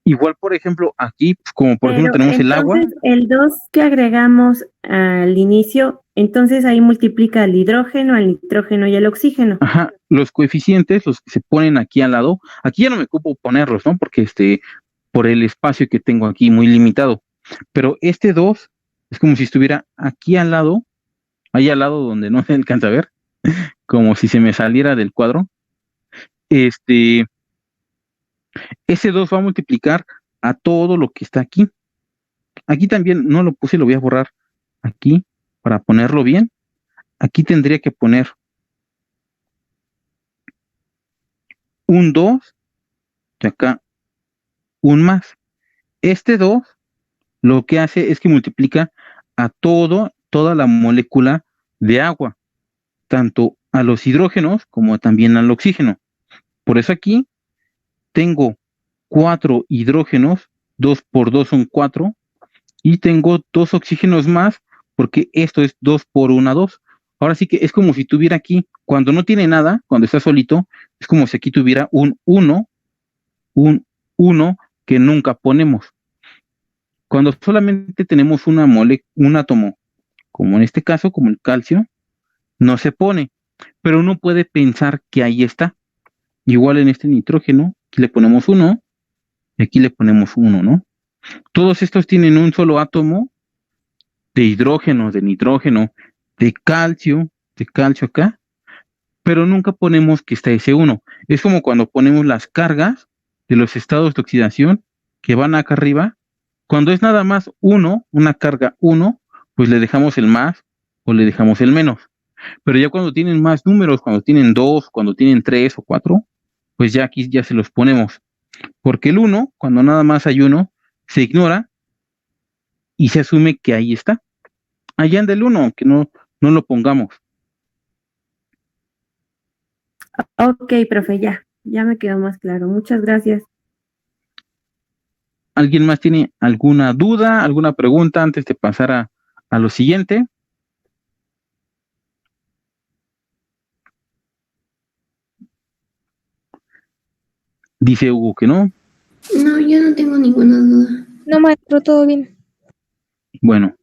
Igual, por ejemplo, aquí, pues, como por ejemplo Pero tenemos el agua. entonces el 2 que agregamos al inicio, entonces ahí multiplica el hidrógeno, el nitrógeno y el oxígeno. Ajá, los coeficientes, los que se ponen aquí al lado, aquí ya no me ocupo ponerlos, ¿no? Porque por el espacio que tengo aquí muy limitado. Pero este 2 es como si estuviera aquí al lado, ahí al lado donde no se alcanza a ver, como si se me saliera del cuadro. Este, ese 2 va a multiplicar a todo lo que está aquí. Aquí también no lo puse, lo voy a borrar aquí para ponerlo bien. Aquí tendría que poner un 2 y acá un más. Este 2 lo que hace es que multiplica a toda la molécula de agua, tanto a los hidrógenos como también al oxígeno. Por eso aquí tengo 4 hidrógenos, 2 por 2 son 4, y tengo 2 oxígenos más, porque esto es 2 por 1, 2. Ahora sí que es como si tuviera aquí, cuando no tiene nada, cuando está solito, es como si aquí tuviera un 1 que nunca ponemos. Cuando solamente tenemos un átomo, como en este caso, como el calcio, no se pone, pero uno puede pensar que ahí está. Igual en este nitrógeno, aquí le ponemos 1 y aquí le ponemos 1, ¿no? Todos estos tienen un solo átomo de hidrógeno, de nitrógeno, de calcio acá, pero nunca ponemos que está ese 1. Es como cuando ponemos las cargas de los estados de oxidación que van acá arriba. Cuando es nada más 1, una carga 1, pues le dejamos el más o le dejamos el menos. Pero ya cuando tienen más números, cuando tienen 2, cuando tienen 3 o 4, pues ya aquí ya se los ponemos. Porque el 1, cuando nada más hay 1, se ignora y se asume que ahí está. Allá anda el 1, que no lo pongamos. Ok, profe, ya me quedó más claro. Muchas gracias. ¿Alguien más tiene alguna duda, alguna pregunta antes de pasar a lo siguiente? Dice Hugo que no. No, yo no tengo ninguna duda. No, maestro, todo bien. Bueno,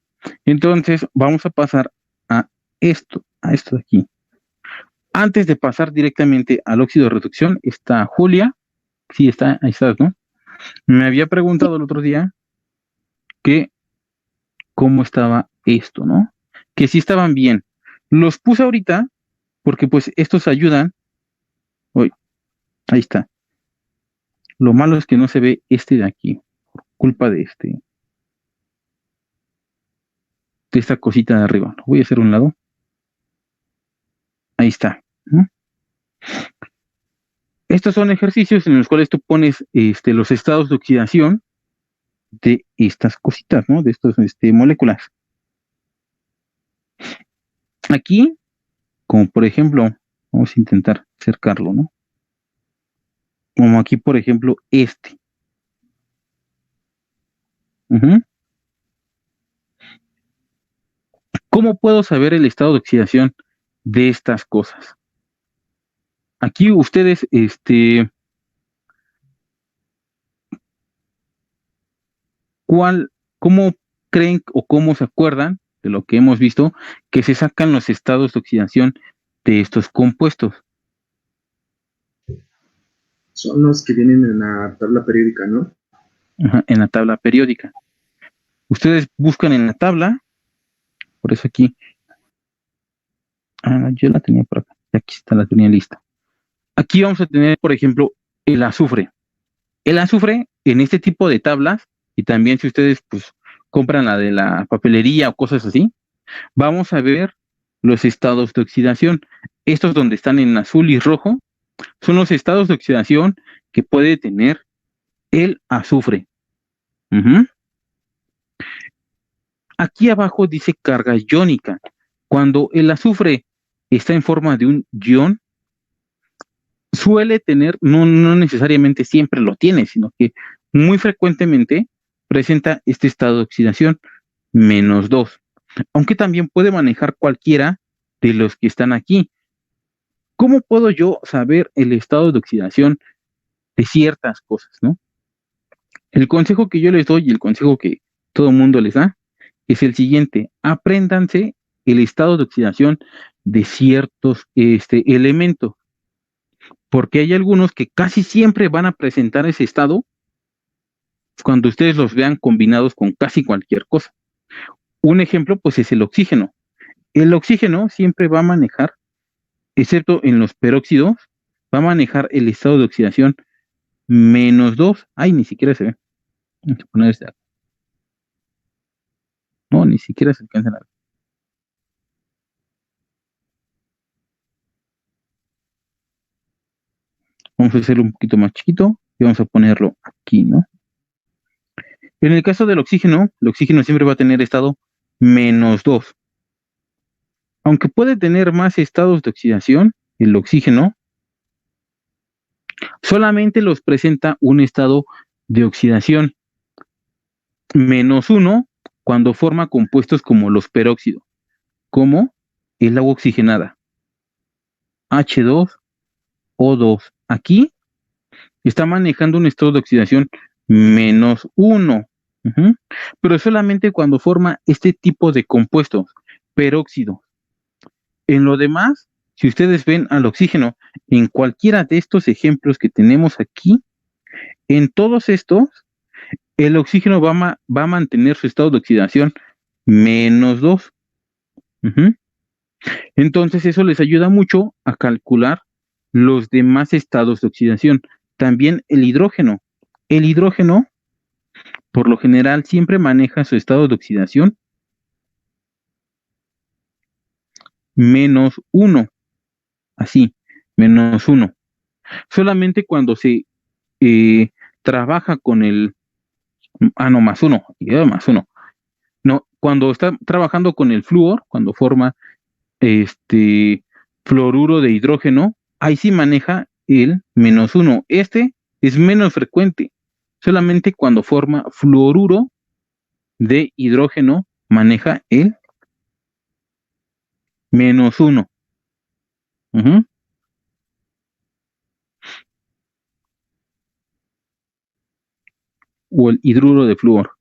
entonces vamos a pasar a esto de aquí. Antes de pasar directamente al óxido de reducción, está Julia. Sí, ahí estás, ¿no? Me había preguntado el otro día que cómo estaba esto, ¿no? Que si estaban bien. Los puse ahorita porque pues estos ayudan. Uy, ahí está. Lo malo es que no se ve este de aquí, por culpa de de esta cosita de arriba. Lo voy a hacer a un lado. Ahí está, ¿no? Estos son ejercicios en los cuales tú pones los estados de oxidación de estas cositas, ¿no? De estas moléculas. Aquí, como por ejemplo, vamos a intentar acercarlo, ¿no? Como aquí, por ejemplo, Ujú. ¿Cómo puedo saber el estado de oxidación de estas cosas? Aquí ustedes, ¿cómo creen o cómo se acuerdan de lo que hemos visto que se sacan los estados de oxidación de estos compuestos? Son los que vienen en la tabla periódica, ¿no? Ajá, en la tabla periódica. Ustedes buscan en la tabla, por eso aquí, yo la tenía por acá, aquí está, la tenía lista. Aquí vamos a tener, por ejemplo, el azufre. El azufre en este tipo de tablas, y también si ustedes pues compran la de la papelería o cosas así, vamos a ver los estados de oxidación. Estos donde están en azul y rojo son los estados de oxidación que puede tener el azufre. Ujú. Aquí abajo dice carga iónica. Cuando el azufre está en forma de un ion, suele tener, no necesariamente siempre lo tiene, sino que muy frecuentemente presenta este estado de oxidación, -2, aunque también puede manejar cualquiera de los que están aquí. ¿Cómo puedo yo saber el estado de oxidación de ciertas cosas, no? El consejo que yo les doy y el consejo que todo el mundo les da es el siguiente: apréndanse el estado de oxidación de ciertos elementos, porque hay algunos que casi siempre van a presentar ese estado cuando ustedes los vean combinados con casi cualquier cosa. Un ejemplo, pues, es el oxígeno. El oxígeno siempre va a manejar, excepto en los peróxidos, va a manejar el estado de oxidación -2. Ay, ni siquiera se ve. Vamos a poner no, ni siquiera se alcanza a ver. Vamos a hacerlo un poquito más chiquito y vamos a ponerlo aquí, ¿no? En el caso del oxígeno, el oxígeno siempre va a tener estado -2. Aunque puede tener más estados de oxidación, el oxígeno solamente los presenta un estado de oxidación -1 cuando forma compuestos como los peróxidos, como el agua oxigenada, H2O2. Aquí está manejando un estado de oxidación -1, pero solamente cuando forma este tipo de compuestos, peróxidos. En lo demás, si ustedes ven al oxígeno en cualquiera de estos ejemplos que tenemos aquí, en todos estos, el oxígeno va a mantener su estado de oxidación -2. Entonces eso les ayuda mucho a calcular los demás estados de oxidación. También el hidrógeno. El hidrógeno, por lo general, siempre maneja su estado de oxidación -1. Así, -1. Solamente cuando se trabaja con el... no, +1. +1. No, cuando está trabajando con el flúor, cuando forma fluoruro de hidrógeno, ahí sí maneja el -1. Este es menos frecuente. Solamente cuando forma fluoruro de hidrógeno maneja el -1. O el hidruro de flúor.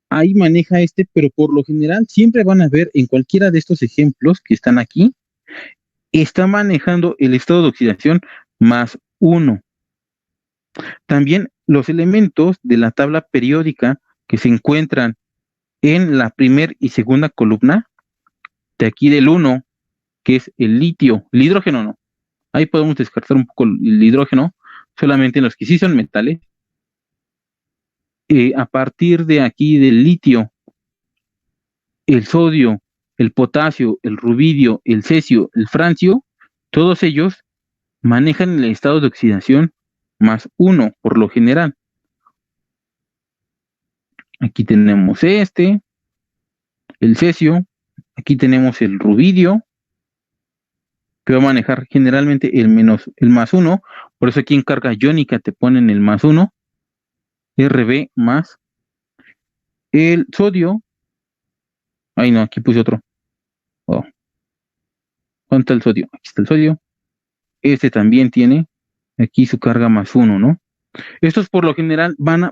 Ahí maneja pero por lo general siempre van a ver en cualquiera de estos ejemplos que están aquí, está manejando el estado de oxidación +1. También los elementos de la tabla periódica que se encuentran en la primera y segunda columna, de aquí del 1, que es el litio, el hidrógeno no. Ahí podemos descartar un poco el hidrógeno, solamente en los que sí son metales. A partir de aquí del litio, el sodio, el potasio, el rubidio, el cesio, el francio, todos ellos manejan el estado de oxidación +1 por lo general. Aquí tenemos el cesio, aquí tenemos el rubidio, que va a manejar generalmente el +1, por eso aquí en carga iónica te ponen el +1, Rb más el sodio. Ay, no, aquí puse otro. Oh. ¿Dónde está el sodio? Aquí está el sodio. Este también tiene aquí su carga +1, ¿no? Estos por lo general van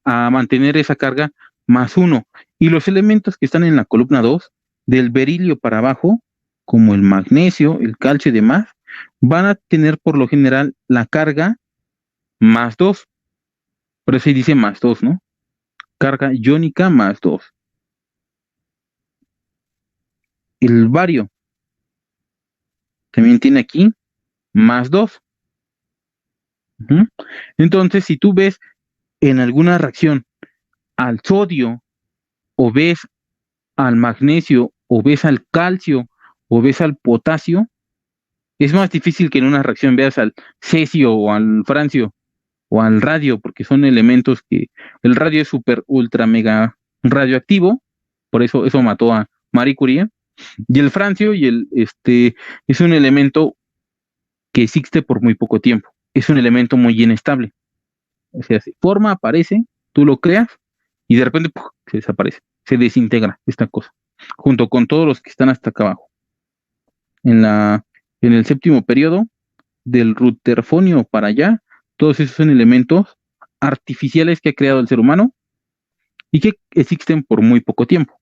a mantener esa carga +1. Y los elementos que están en la columna 2, del berilio para abajo, como el magnesio, el calcio y demás, van a tener por lo general la carga +2. Por eso ahí dice +2, ¿no? Carga iónica +2. El bario también tiene aquí +2. Entonces, si tú ves en alguna reacción al sodio, o ves al magnesio, o ves al calcio, o ves al potasio, es más difícil que en una reacción veas al cesio o al francio o al radio, porque son elementos que el radio es súper ultra mega radioactivo, por eso mató a Marie Curie. Y el francio es un elemento que existe por muy poco tiempo, es un elemento muy inestable. O sea, se forma, aparece, tú lo creas y de repente ¡puf!, se desaparece, se desintegra esta cosa, junto con todos los que están hasta acá abajo. En el séptimo periodo, del Rutherfonio para allá, todos esos son elementos artificiales que ha creado el ser humano y que existen por muy poco tiempo.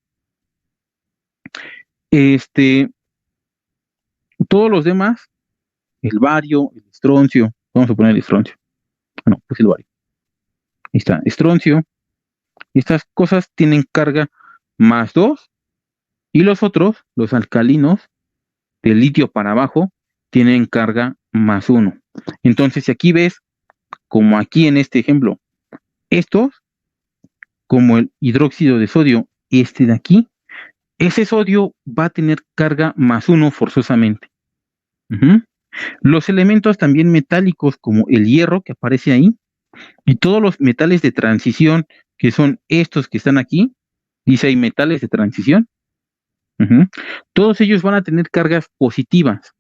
Todos los demás, el bario, el estroncio, vamos a poner el estroncio. No, pues el bario. Ahí está, estroncio. Estas cosas tienen carga +2 y los otros, los alcalinos, del litio para abajo, tienen carga +1. Entonces, si aquí ves, como aquí en este ejemplo, estos, como el hidróxido de sodio, este de aquí, ese sodio va a tener carga +1 forzosamente. Ujú. Los elementos también metálicos, como el hierro que aparece ahí, y todos los metales de transición, que son estos que están aquí, dice ahí metales de transición, ujú, todos ellos van a tener cargas positivas.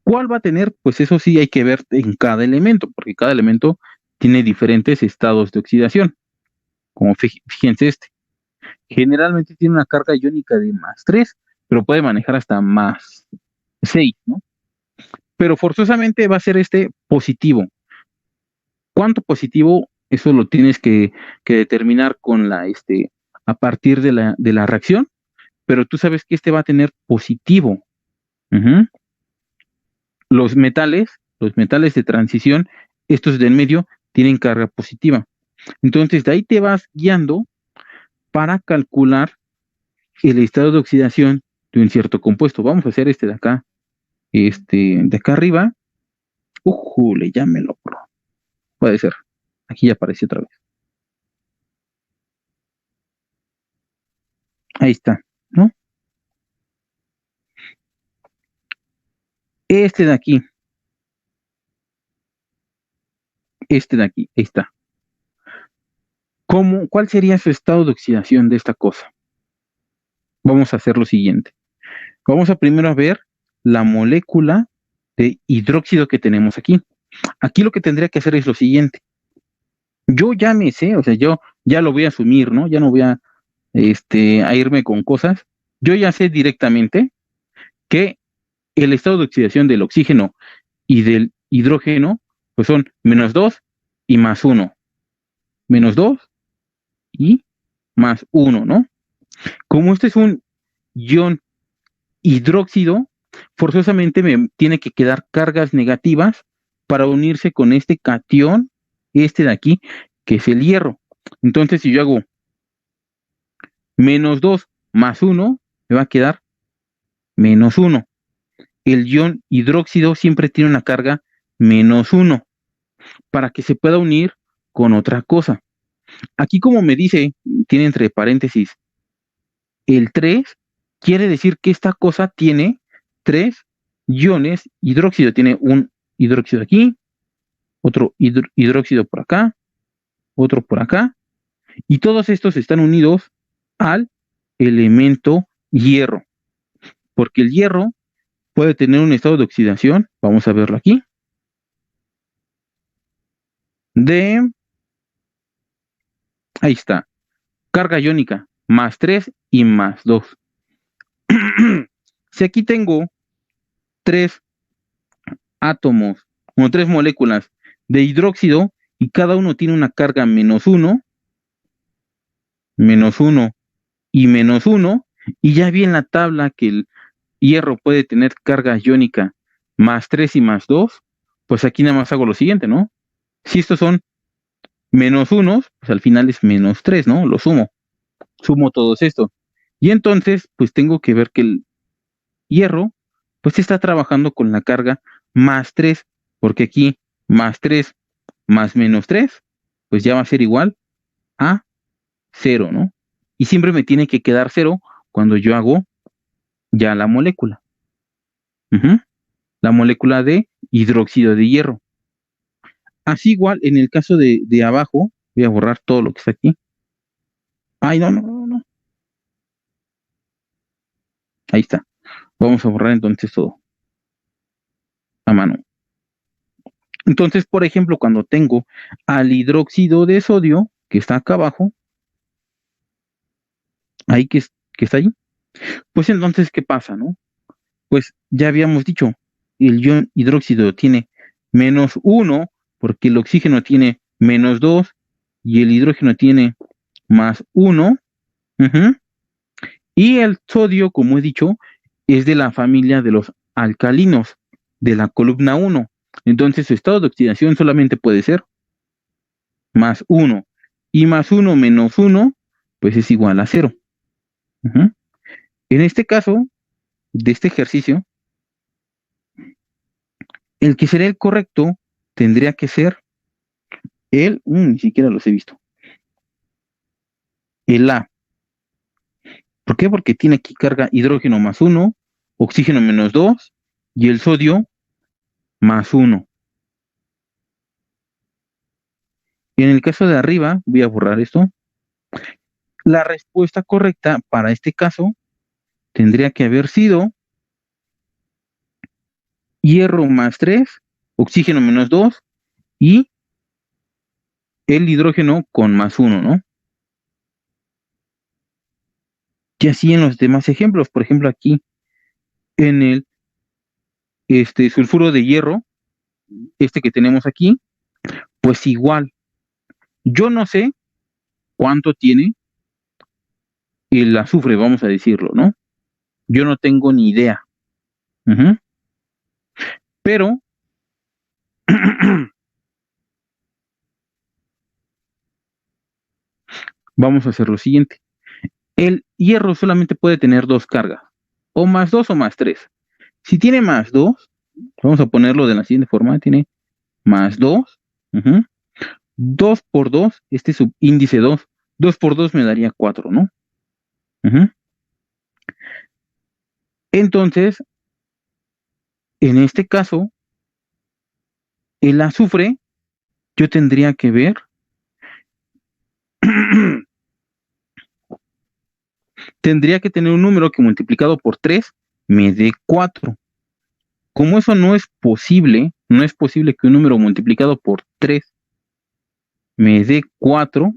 ¿Cuál va a tener? Pues eso sí hay que ver en cada elemento, porque cada elemento tiene diferentes estados de oxidación. Como fíjense generalmente tiene una carga iónica de +3, pero puede manejar hasta +6, ¿no? Pero forzosamente va a ser positivo. ¿Cuánto positivo? Eso lo tienes que determinar a partir de la reacción, pero tú sabes que va a tener positivo. Ujú. Los metales de transición, estos del medio, tienen carga positiva. Entonces, de ahí te vas guiando para calcular el estado de oxidación de un cierto compuesto. Vamos a hacer de acá, de acá arriba. Ujule, ya me lo pro. Puede ser. Aquí ya apareció otra vez. Ahí está, ¿no? De aquí. De aquí, ahí está. ¿Cuál sería su estado de oxidación de esta cosa? Vamos a hacer lo siguiente. Vamos a primero ver la molécula de hidróxido que tenemos aquí. Aquí lo que tendría que hacer es lo siguiente. Yo ya me sé, o sea, yo ya lo voy a asumir, ¿no? Ya no voy a irme con cosas. Yo ya sé directamente que el estado de oxidación del oxígeno y del hidrógeno, pues son -2 y +1. -2 y +1, ¿no? Como este es un ion hidróxido, forzosamente me tiene que quedar cargas negativas para unirse con este catión, de aquí, que es el hierro. Entonces, si yo hago -2 +1, me va a quedar -1. El ion hidróxido siempre tiene una carga -1 para que se pueda unir con otra cosa. Aquí, como me dice, tiene entre paréntesis el 3, quiere decir que esta cosa tiene 3 iones hidróxido. Tiene un hidróxido aquí, otro hidróxido por acá, otro por acá, y todos estos están unidos al elemento hierro, porque el hierro puede tener un estado de oxidación, vamos a verlo aquí, ahí está, carga iónica, +3 y +2. Si aquí tengo 3 átomos, o 3 moléculas de hidróxido, y cada uno tiene una carga -1, -1 y -1, y ya vi en la tabla que el hierro puede tener carga iónica +3 y +2, pues aquí nada más hago lo siguiente, ¿no? Si estos son -1, pues al final es -3, ¿no? Lo sumo todos estos. Y entonces, pues tengo que ver que el hierro, pues está trabajando con la carga +3, porque aquí +3 más -3, pues ya va a ser igual a 0, ¿no? Y siempre me tiene que quedar 0 cuando yo hago ya la molécula. La molécula de hidróxido de hierro. Así igual, en el caso de abajo, voy a borrar todo lo que está aquí. Ay, no. Ahí está. Vamos a borrar entonces todo a mano. Entonces, por ejemplo, cuando tengo al hidróxido de sodio, que está acá abajo, ahí que está ahí, pues entonces, ¿qué pasa, no? Pues ya habíamos dicho, el ion hidróxido tiene -1, porque el oxígeno tiene -2 y el hidrógeno tiene más 1. Y el sodio, como he dicho, es de la familia de los alcalinos, de la columna 1. Entonces su estado de oxidación solamente puede ser más 1. Y más 1 menos 1, pues es igual a 0. En este caso, de este ejercicio, el que sería el correcto tendría que ser ni siquiera los he visto, el A. ¿Por qué? Porque tiene aquí carga hidrógeno más 1, oxígeno menos 2 y el sodio más 1. Y en el caso de arriba, voy a borrar esto. La respuesta correcta para este caso tendría que haber sido hierro más 3, oxígeno menos 2 y el hidrógeno con más 1, ¿no? Y así en los demás ejemplos, por ejemplo aquí en el sulfuro de hierro, que tenemos aquí, pues igual. Yo no sé cuánto tiene el azufre, vamos a decirlo, ¿no? Yo no tengo ni idea. Pero vamos a hacer lo siguiente. El hierro solamente puede tener 2 cargas, o más 2 o más 3. Si tiene más 2, vamos a ponerlo de la siguiente forma, tiene más 2, 2 por 2, subíndice 2, 2 por 2 me daría 4, ¿no? Entonces, en este caso, el azufre, yo tendría que ver, tendría que tener un número que multiplicado por 3 me dé 4. Como eso no es posible que un número multiplicado por 3 me dé 4,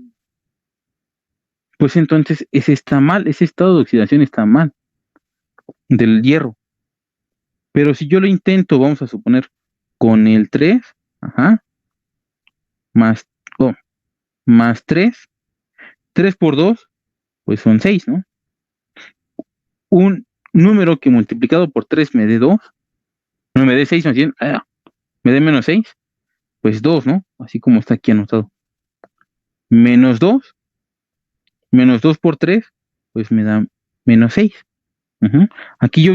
pues entonces ese está mal, ese estado de oxidación está mal, del hierro. Pero si yo lo intento, vamos a suponer, con el 3, más, más 3, 3 por 2, pues son 6, ¿no? Un número que multiplicado por 3 me dé 2, no me dé 6, más bien, me dé menos 6, pues 2, ¿no? Así como está aquí anotado. Menos 2 por 3, pues me da menos 6. Aquí yo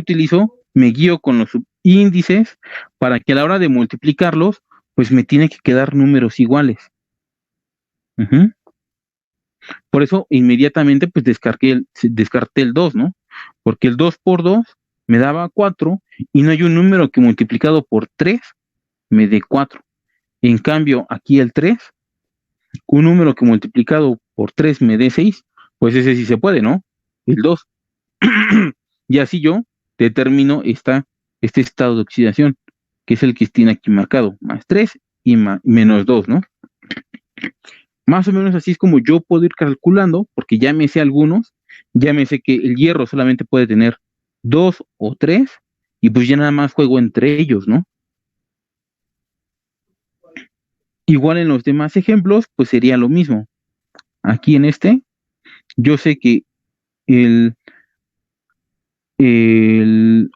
me guío con los subíndices para que a la hora de multiplicarlos, pues me tiene que quedar números iguales. Por eso inmediatamente pues descarté el 2, ¿no? Porque el 2 por 2 me daba 4 y no hay un número que multiplicado por 3 me dé 4. En cambio, aquí el 3, un número que multiplicado por 3 me dé 6, pues ese sí se puede, ¿no? El 2. Y así yo determino este estado de oxidación, que es el que tiene aquí marcado, más 3 y menos 2, ¿no? Más o menos así es como yo puedo ir calculando, porque ya me sé algunos, ya me sé que el hierro solamente puede tener 2 o 3, y pues ya nada más juego entre ellos, ¿no? Igual en los demás ejemplos, pues sería lo mismo. Aquí en yo sé que el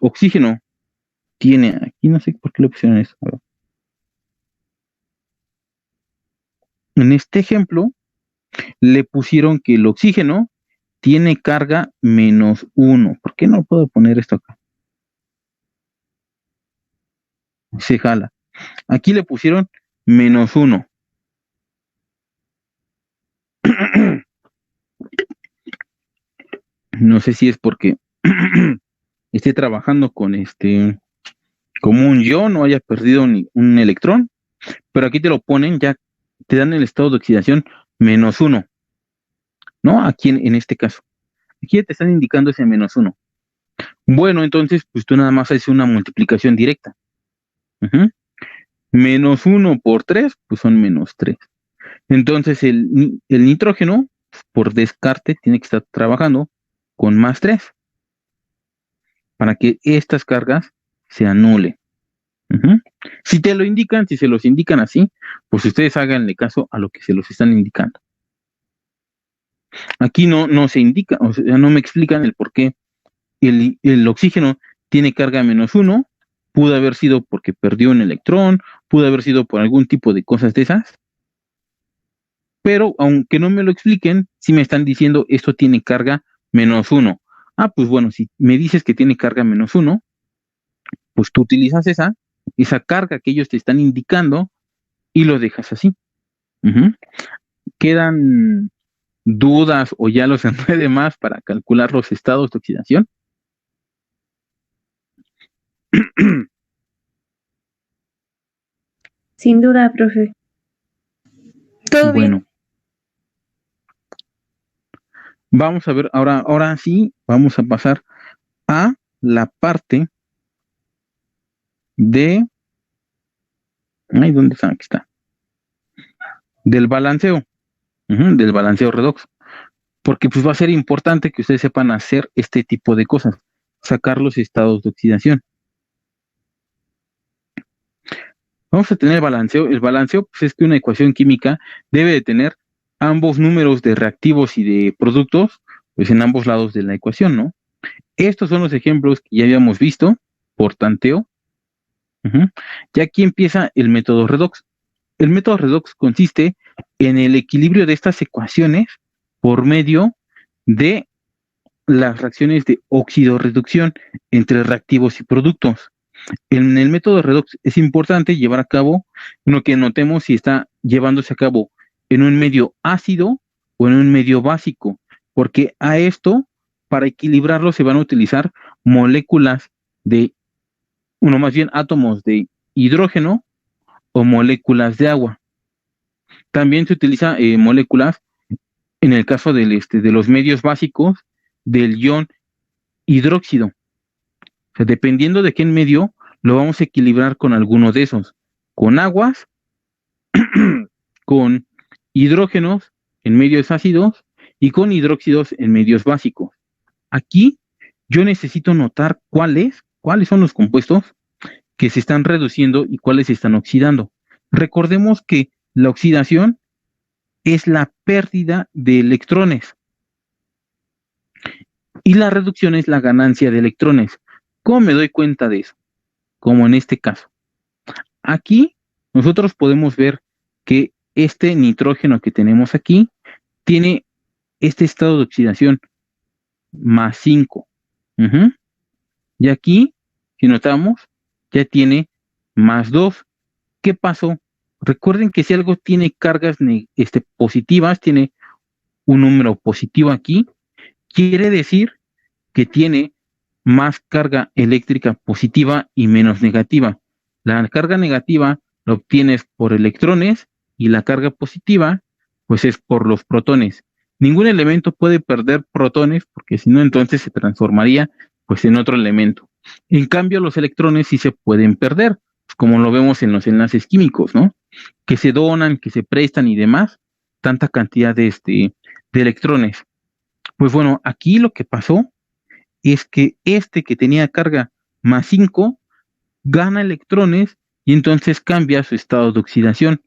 oxígeno tiene, aquí no sé por qué le pusieron eso. En este ejemplo, le pusieron que el oxígeno tiene carga menos 1. ¿Por qué no puedo poner esto acá? Se jala. Aquí le pusieron menos 1. No sé si es porque esté trabajando con como un ion, no haya perdido ni un electrón, pero aquí te lo ponen, ya te dan el estado de oxidación menos 1, ¿no? Aquí en este caso. Aquí ya te están indicando ese menos 1. Bueno, entonces, pues tú nada más haces una multiplicación directa. Menos 1 por 3, pues son menos 3. Entonces el nitrógeno, por descarte, tiene que estar trabajando con más 3 para que estas cargas se anulen. Ujú. Si te lo indican, si se los indican así, pues ustedes háganle caso a lo que se los están indicando. Aquí no se indica, o sea, no me explican el por qué el oxígeno tiene carga -1, pudo haber sido porque perdió un electrón, pudo haber sido por algún tipo de cosas de esas, pero aunque no me lo expliquen, sí me están diciendo esto tiene carga -1. Ah, pues bueno, si me dices que tiene carga -1, pues tú utilizas esa carga que ellos te están indicando y lo dejas así. Ujú. ¿Quedan dudas o ya los enrede más para calcular los estados de oxidación? Sin duda, profe. Todo bien. Bueno, vamos a ver, ahora sí, vamos a pasar a la parte de, ay, ¿dónde está? Aquí está, del balanceo, del balanceo redox, porque pues va a ser importante que ustedes sepan hacer este tipo de cosas, sacar los estados de oxidación. Vamos a tener el balanceo pues es que una ecuación química debe de tener ambos números de reactivos y de productos, pues en ambos lados de la ecuación, ¿no? Estos son los ejemplos que ya habíamos visto por tanteo. Ujú. Y aquí empieza el método redox. El método redox consiste en el equilibrio de estas ecuaciones por medio de las reacciones de oxidorreducción entre reactivos y productos. En el método redox es importante llevar a cabo lo que notemos si está llevándose a cabo en un medio ácido o en un medio básico, porque a esto, para equilibrarlo, se van a utilizar moléculas de, uno más bien átomos de hidrógeno o moléculas de agua. También se utiliza moléculas, en el caso de los medios básicos, del ion hidróxido. O sea, dependiendo de qué medio, lo vamos a equilibrar con alguno de esos, con aguas, con hidrógenos en medios ácidos y con hidróxidos en medios básicos. Aquí yo necesito notar cuáles son los compuestos que se están reduciendo y cuáles se están oxidando. Recordemos que la oxidación es la pérdida de electrones y la reducción es la ganancia de electrones. ¿Cómo me doy cuenta de eso? Como en este caso. Aquí nosotros podemos ver que este nitrógeno que tenemos aquí tiene este estado de oxidación +5. Y aquí, si notamos, ya tiene +2. ¿Qué pasó? Recuerden que si algo tiene cargas positivas, tiene un número positivo aquí, quiere decir que tiene más carga eléctrica positiva y menos negativa. La carga negativa la obtienes por electrones y la carga positiva pues es por los protones. Ningún elemento puede perder protones porque si no entonces se transformaría pues en otro elemento. En cambio los electrones sí se pueden perder, pues, como lo vemos en los enlaces químicos, ¿no? Que se donan, que se prestan y demás, tanta cantidad de electrones. Pues bueno, aquí lo que pasó es que este que tenía carga +5 gana electrones y entonces cambia su estado de oxidación.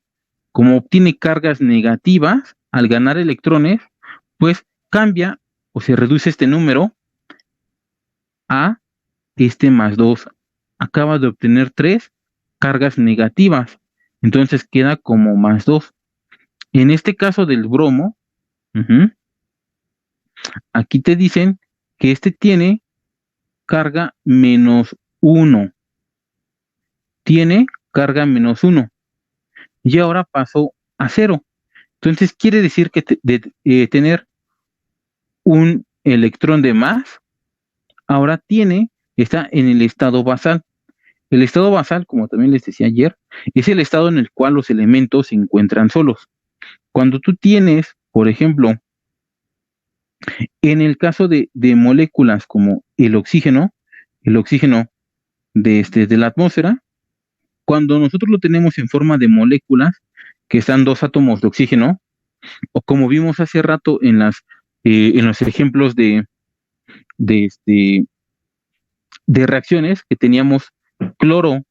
Como obtiene cargas negativas al ganar electrones, pues cambia o se reduce este número a este +2. Acaba de obtener 3 cargas negativas, entonces queda como +2. En este caso del bromo, aquí te dicen que este tiene carga -1. Tiene carga -1 y ahora pasó a 0. Entonces quiere decir que de tener un electrón de más, ahora está en el estado basal. El estado basal, como también les decía ayer, es el estado en el cual los elementos se encuentran solos. Cuando tú tienes, por ejemplo, en el caso de moléculas como el oxígeno de la atmósfera, cuando nosotros lo tenemos en forma de moléculas, que están 2 átomos de oxígeno, o como vimos hace rato en los ejemplos de, de reacciones que teníamos cloro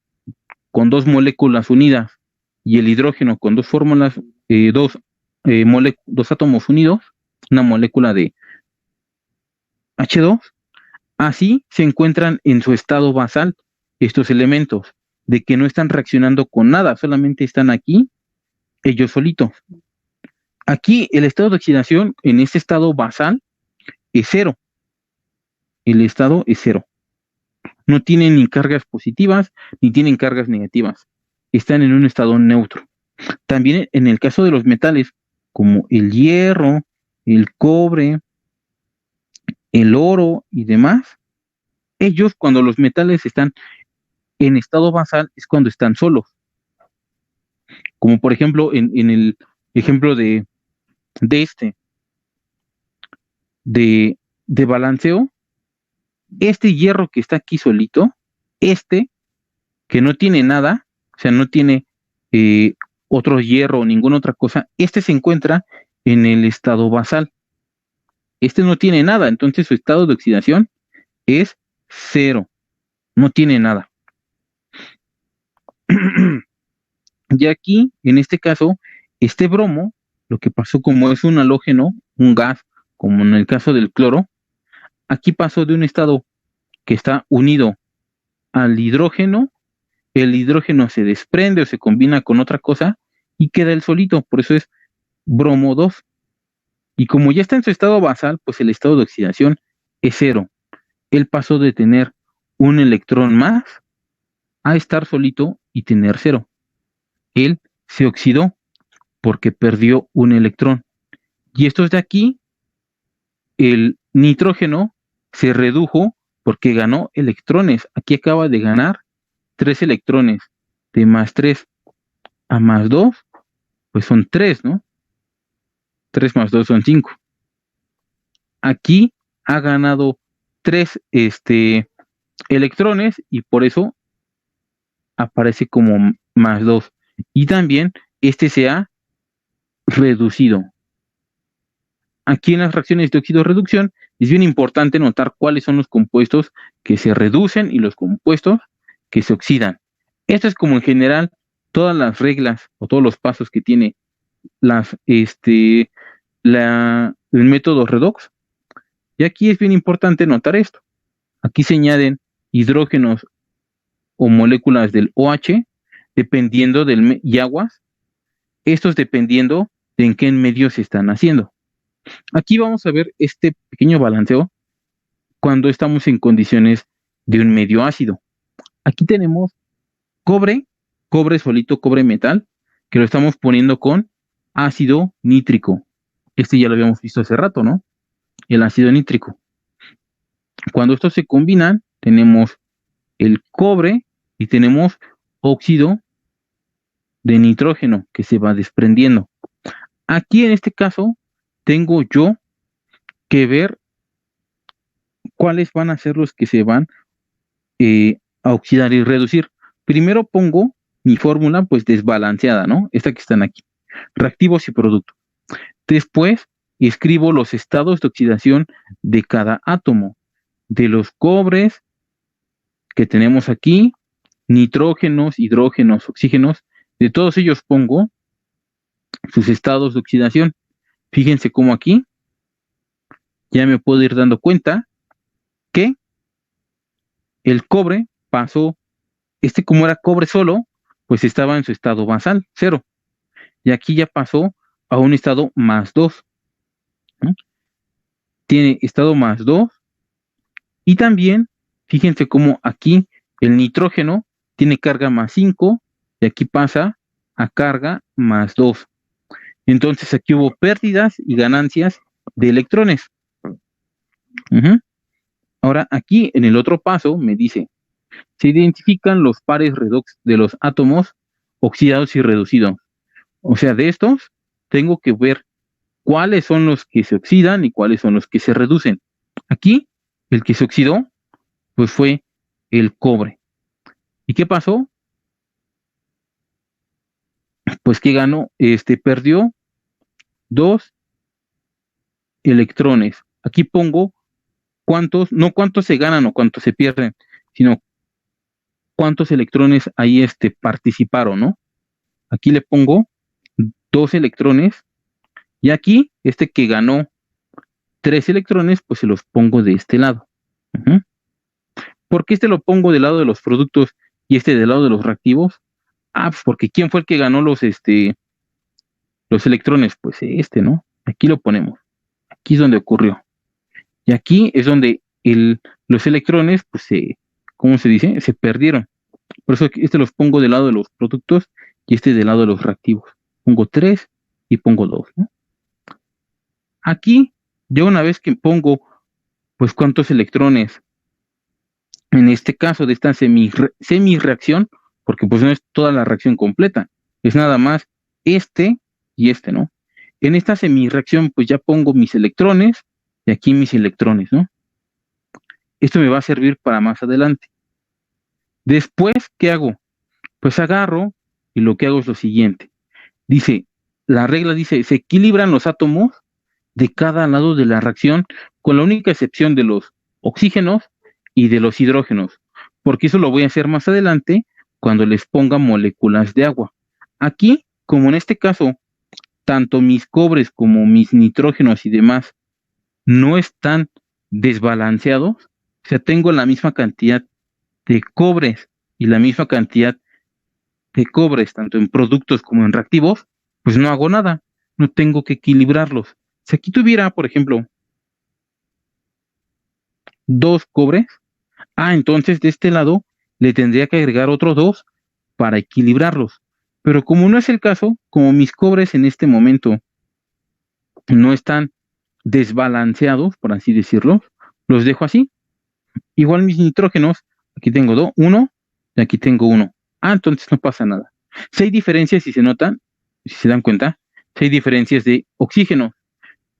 con dos moléculas unidas y el hidrógeno con dos fórmulas, dos átomos unidos, una molécula de H2, así se encuentran en su estado basal estos elementos, de que no están reaccionando con nada, solamente están aquí ellos solitos. Aquí el estado de oxidación en este estado basal es cero. El estado es cero. No tienen ni cargas positivas ni tienen cargas negativas. Están en un estado neutro. También en el caso de los metales, como el hierro, el cobre, el oro y demás, ellos cuando los metales están en estado basal es cuando están solos. Como por ejemplo en el ejemplo de de balanceo, este hierro que está aquí solito, este que no tiene nada, o sea, no tiene otro hierro o ninguna otra cosa, este se encuentra en el estado basal. Este no tiene nada, entonces su estado de oxidación es cero, no tiene nada. Y aquí, en este caso, este bromo, lo que pasó como es un halógeno, un gas, como en el caso del cloro, aquí pasó de un estado que está unido al hidrógeno, el hidrógeno se desprende o se combina con otra cosa y queda el solito, por eso es bromo 2. Y como ya está en su estado basal, pues el estado de oxidación es cero. Él pasó de tener un electrón más a estar solito y tener cero. Él se oxidó porque perdió un electrón. Y estos de aquí, el nitrógeno se redujo porque ganó electrones. Aquí acaba de ganar 3 electrones. De más 3 a más 2, pues son 3, ¿no? 3 más 2 son 5. Aquí ha ganado 3 electrones y por eso aparece como más 2. Y también este se ha reducido. Aquí en las reacciones de óxido-reducción es bien importante notar cuáles son los compuestos que se reducen y los compuestos que se oxidan. Esto es como en general todas las reglas o todos los pasos que tiene el método redox. Y aquí es bien importante notar esto. Aquí se añaden hidrógenos o moléculas del OH dependiendo y aguas. Estos dependiendo de en qué medio se están haciendo. Aquí vamos a ver este pequeño balanceo cuando estamos en condiciones de un medio ácido. Aquí tenemos cobre solito, cobre metal, que lo estamos poniendo con ácido nítrico. Este ya lo habíamos visto hace rato, ¿no? El ácido nítrico. Cuando estos se combinan, tenemos el cobre y tenemos óxido de nitrógeno que se va desprendiendo. Aquí en este caso tengo yo que ver cuáles van a ser los que se van a oxidar y reducir. Primero pongo mi fórmula pues desbalanceada, ¿no? Esta que están aquí. Reactivos y productos. Después escribo los estados de oxidación de cada átomo. De los cobres que tenemos aquí, nitrógenos, hidrógenos, oxígenos, de todos ellos pongo sus estados de oxidación. Fíjense cómo aquí ya me puedo ir dando cuenta que el cobre pasó, como era cobre solo, pues estaba en su estado basal, cero. Y aquí ya pasó a un estado más 2. ¿No? Tiene estado más 2. Y también, fíjense cómo aquí el nitrógeno tiene carga más 5 y aquí pasa a carga más 2. Entonces aquí hubo pérdidas y ganancias de electrones. Ahora aquí en el otro paso me dice, se identifican los pares redox de los átomos oxidados y reducidos. O sea, de estos tengo que ver cuáles son los que se oxidan y cuáles son los que se reducen. Aquí el que se oxidó pues fue el cobre. ¿Y qué pasó? Pues que ganó, perdió 2 electrones. Aquí pongo cuántos, no cuántos se ganan o cuántos se pierden, sino cuántos electrones ahí participaron, ¿no? Aquí le pongo 2 electrones y aquí que ganó 3 electrones, pues se los pongo de este lado. Ujú. ¿Por qué lo pongo del lado de los productos y del lado de los reactivos? Ah, pues porque ¿quién fue el que ganó los electrones? Pues ¿no? Aquí lo ponemos. Aquí es donde ocurrió. Y aquí es donde los electrones, pues ¿cómo se dice? Se perdieron. Por eso los pongo del lado de los productos y del lado de los reactivos. Pongo 3 y pongo 2, ¿no? Aquí, ya una vez que pongo, pues cuántos electrones, en este caso de esta semi-reacción, porque pues no es toda la reacción completa, es nada más y ¿no? En esta semi-reacción, pues ya pongo mis electrones y aquí mis electrones, ¿no? Esto me va a servir para más adelante. Después, ¿qué hago? Pues agarro y lo que hago es lo siguiente. La regla dice, se equilibran los átomos de cada lado de la reacción, con la única excepción de los oxígenos y de los hidrógenos, porque eso lo voy a hacer más adelante cuando les ponga moléculas de agua. Aquí, como en este caso, tanto mis cobres como mis nitrógenos y demás no están desbalanceados, o sea, tengo la misma cantidad de cobres y la misma cantidad de cobres, tanto en productos como en reactivos, pues no hago nada, no tengo que equilibrarlos. Si aquí tuviera, por ejemplo, 2 cobres, entonces de este lado le tendría que agregar otros 2 para equilibrarlos. Pero como no es el caso, como mis cobres en este momento no están desbalanceados, por así decirlo, los dejo así. Igual mis nitrógenos, aquí tengo 1 y aquí tengo 1. Entonces no pasa nada. Si hay diferencias, si se notan, si se dan cuenta, si hay diferencias de oxígeno,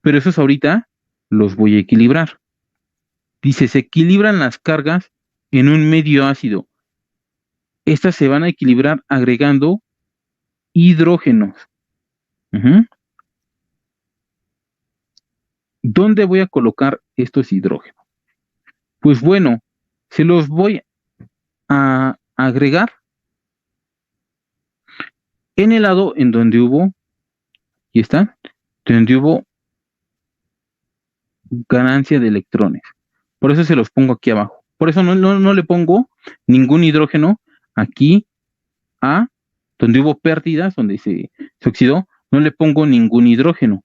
pero esos ahorita los voy a equilibrar. Dice, se equilibran las cargas en un medio ácido. Estas se van a equilibrar agregando hidrógenos. ¿Dónde voy a colocar estos hidrógenos? Pues bueno, se los voy a agregar en el lado en donde hubo, aquí está, donde hubo ganancia de electrones. Por eso se los pongo aquí abajo. Por eso no le pongo ningún hidrógeno aquí a donde hubo pérdidas, donde se oxidó, no le pongo ningún hidrógeno.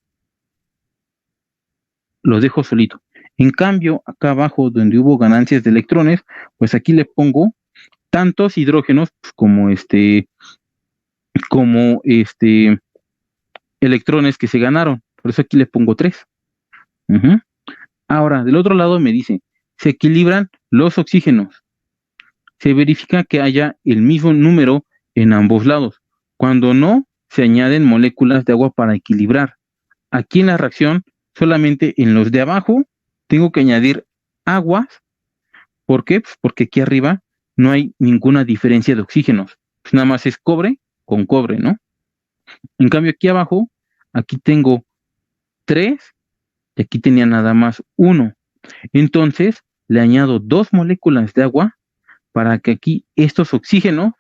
Lo dejo solito. En cambio, acá abajo donde hubo ganancias de electrones, pues aquí le pongo tantos hidrógenos pues, como electrones que se ganaron. Por eso aquí le pongo 3. Ahora, del otro lado me dice, se equilibran los oxígenos. Se verifica que haya el mismo número en ambos lados. Cuando no, se añaden moléculas de agua para equilibrar. Aquí en la reacción, solamente en los de abajo, tengo que añadir aguas. ¿Por qué? Pues porque aquí arriba no hay ninguna diferencia de oxígenos. Pues nada más es cobre con cobre, ¿no? En cambio aquí abajo, aquí tengo 3 y aquí tenía nada más 1. Entonces le añado 2 moléculas de agua para que aquí estos oxígenos,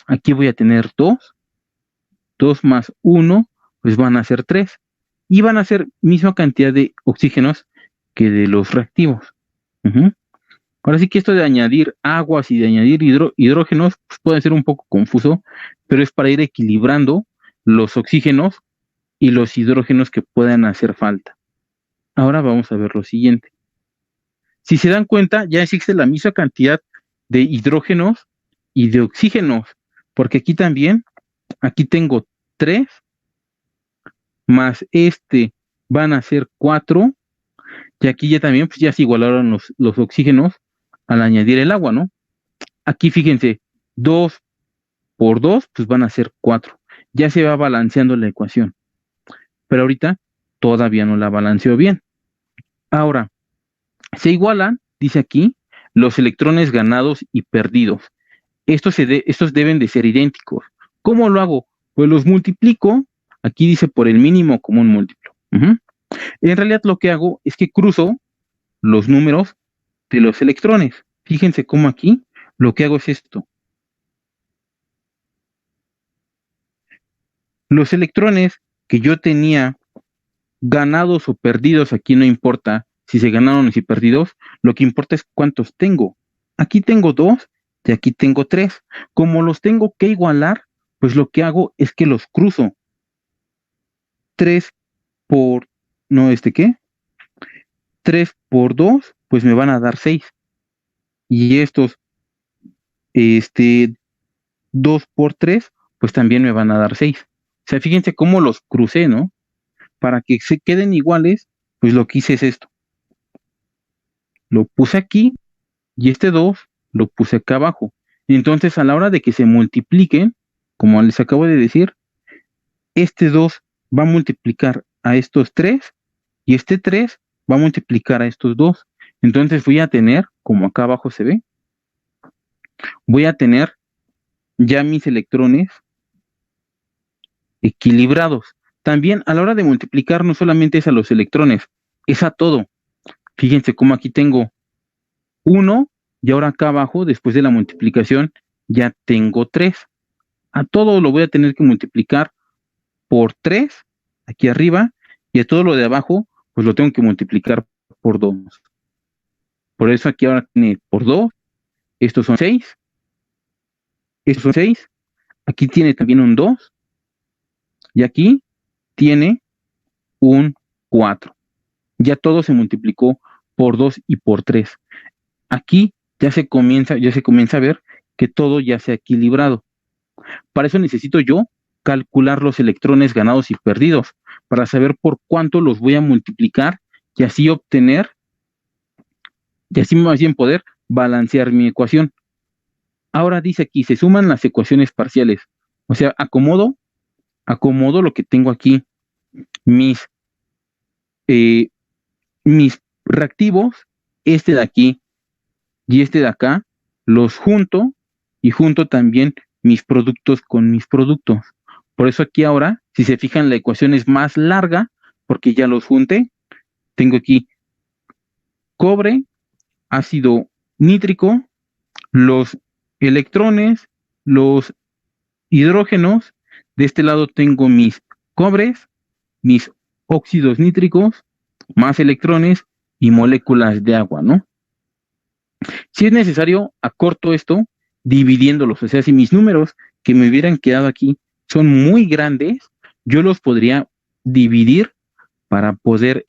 aquí voy a tener 2 más 1, pues van a ser 3. Y van a ser misma cantidad de oxígenos que de los reactivos. Ahora sí que esto de añadir aguas y de añadir hidrógenos pues puede ser un poco confuso, pero es para ir equilibrando los oxígenos y los hidrógenos que puedan hacer falta. Ahora vamos a ver lo siguiente. Si se dan cuenta, ya existe la misma cantidad de hidrógenos y de oxígenos, porque aquí también, aquí tengo 3, más van a ser 4, y aquí ya también, pues ya se igualaron los oxígenos al añadir el agua, ¿no? Aquí fíjense, 2 por 2, pues van a ser 4. Ya se va balanceando la ecuación. Pero ahorita todavía no la balanceó bien. Ahora, se igualan, dice aquí, los electrones ganados y perdidos. Estos deben de ser idénticos. ¿Cómo lo hago? Pues los multiplico, aquí dice por el mínimo común múltiplo. En realidad lo que hago es que cruzo los números de los electrones. Fíjense cómo aquí lo que hago es esto. Los electrones que yo tenía ganados o perdidos, aquí no importa si se ganaron o si perdidos, lo que importa es cuántos tengo. Aquí tengo 2 y aquí tengo 3. Como los tengo que igualar, pues lo que hago es que los cruzo. 3 por, no, ¿qué? 3 por 2, pues me van a dar 6. Y estos, este, 2 por 3, pues también me van a dar 6. O sea, fíjense cómo los crucé, ¿no? Para que se queden iguales, pues lo que hice es esto. Lo puse aquí y este 2 lo puse acá abajo. Y entonces a la hora de que se multipliquen, como les acabo de decir, este 2 va a multiplicar a estos 3 y este 3 va a multiplicar a estos 2. Entonces voy a tener, como acá abajo se ve, voy a tener ya mis electrones equilibrados. También a la hora de multiplicar no solamente es a los electrones, es a todo. Fíjense cómo aquí tengo 1 y ahora acá abajo, después de la multiplicación, ya tengo 3. A todo lo voy a tener que multiplicar por 3 aquí arriba y a todo lo de abajo, pues lo tengo que multiplicar por 2. Por eso aquí ahora tiene por 2, estos son 6, estos son 6, aquí tiene también un 2 y aquí tiene un 4. Ya todo se multiplicó por 2 y por 3. Aquí ya se comienza a ver que todo ya se ha equilibrado. Para eso necesito yo calcular los electrones ganados y perdidos, para saber por cuánto los voy a multiplicar y así obtener, y así más bien poder balancear mi ecuación. Ahora dice aquí, se suman las ecuaciones parciales. O sea, acomodo lo que tengo aquí, mis, eh, mis reactivos, este de aquí y este de acá, los junto y junto también mis productos con mis productos. Por eso aquí ahora, si se fijan, la ecuación es más larga porque ya los junté. Tengo aquí cobre, ácido nítrico, los electrones, los hidrógenos. De este lado tengo mis cobres, mis óxidos nítricos, más electrones y moléculas de agua, ¿no? Si es necesario, acorto esto dividiéndolos. O sea, si mis números que me hubieran quedado aquí son muy grandes, yo los podría dividir para poder,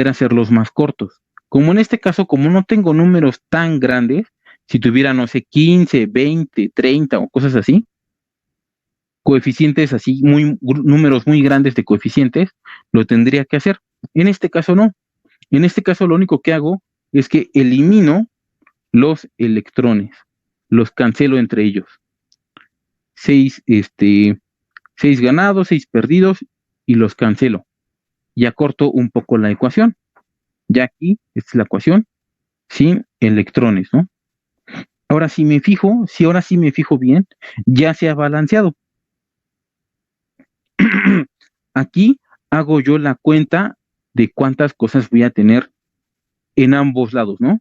hacerlos más cortos. Como en este caso, como no tengo números tan grandes, si tuviera, no sé, 15, 20, 30 o cosas así, coeficientes así, números muy grandes de coeficientes, lo tendría que hacer. En este caso no. En este caso lo único que hago es que elimino los electrones, los cancelo entre ellos. 6 ganados, 6 perdidos y los cancelo. Y acorto un poco la ecuación. Ya aquí, esta es la ecuación sin electrones, ¿no? Ahora sí me fijo bien, ya se ha balanceado. Aquí hago yo la cuenta de cuántas cosas voy a tener en ambos lados, ¿no?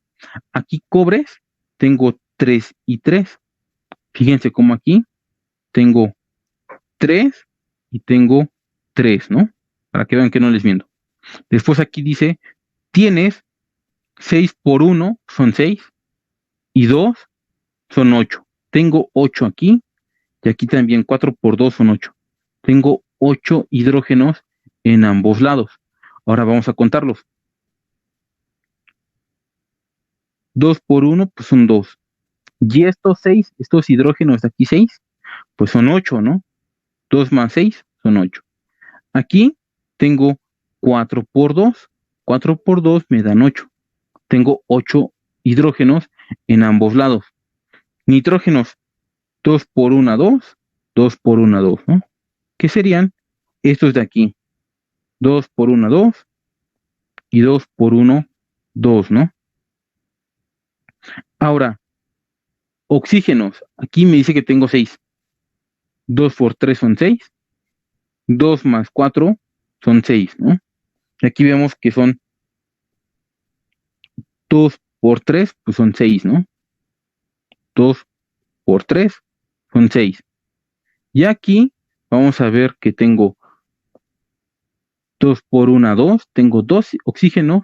Aquí cobres, tengo 3 y 3. Fíjense cómo aquí tengo 3 y tengo 3, ¿no? Para que vean que no les miento. Después aquí dice, tienes 6 por 1 son 6 y 2 son 8. Tengo 8 aquí y aquí también 4 por 2 son 8. Tengo 8 hidrógenos en ambos lados. Ahora vamos a contarlos. 2 por 1 pues son 2. Y estos 6, estos hidrógenos de aquí 6, pues son 8, ¿no? 2 más 6 son 8. Aquí tengo 4 por 2. 4 por 2 me dan 8. Tengo 8 hidrógenos en ambos lados. Nitrógenos, 2 por 1, 2. 2 por 1, 2, ¿no? ¿Qué serían estos de aquí? 2 por 1, 2. Y 2 por 1, 2, ¿no? Ahora, oxígenos. Aquí me dice que tengo 6. 2 por 3 son 6. 2 más 4 son 6, ¿no? Y aquí vemos que son 2 por 3, pues son 6, ¿no? 2 por 3 son 6. Y aquí vamos a ver que tengo 2 por 1, 2. Tengo 2 oxígenos.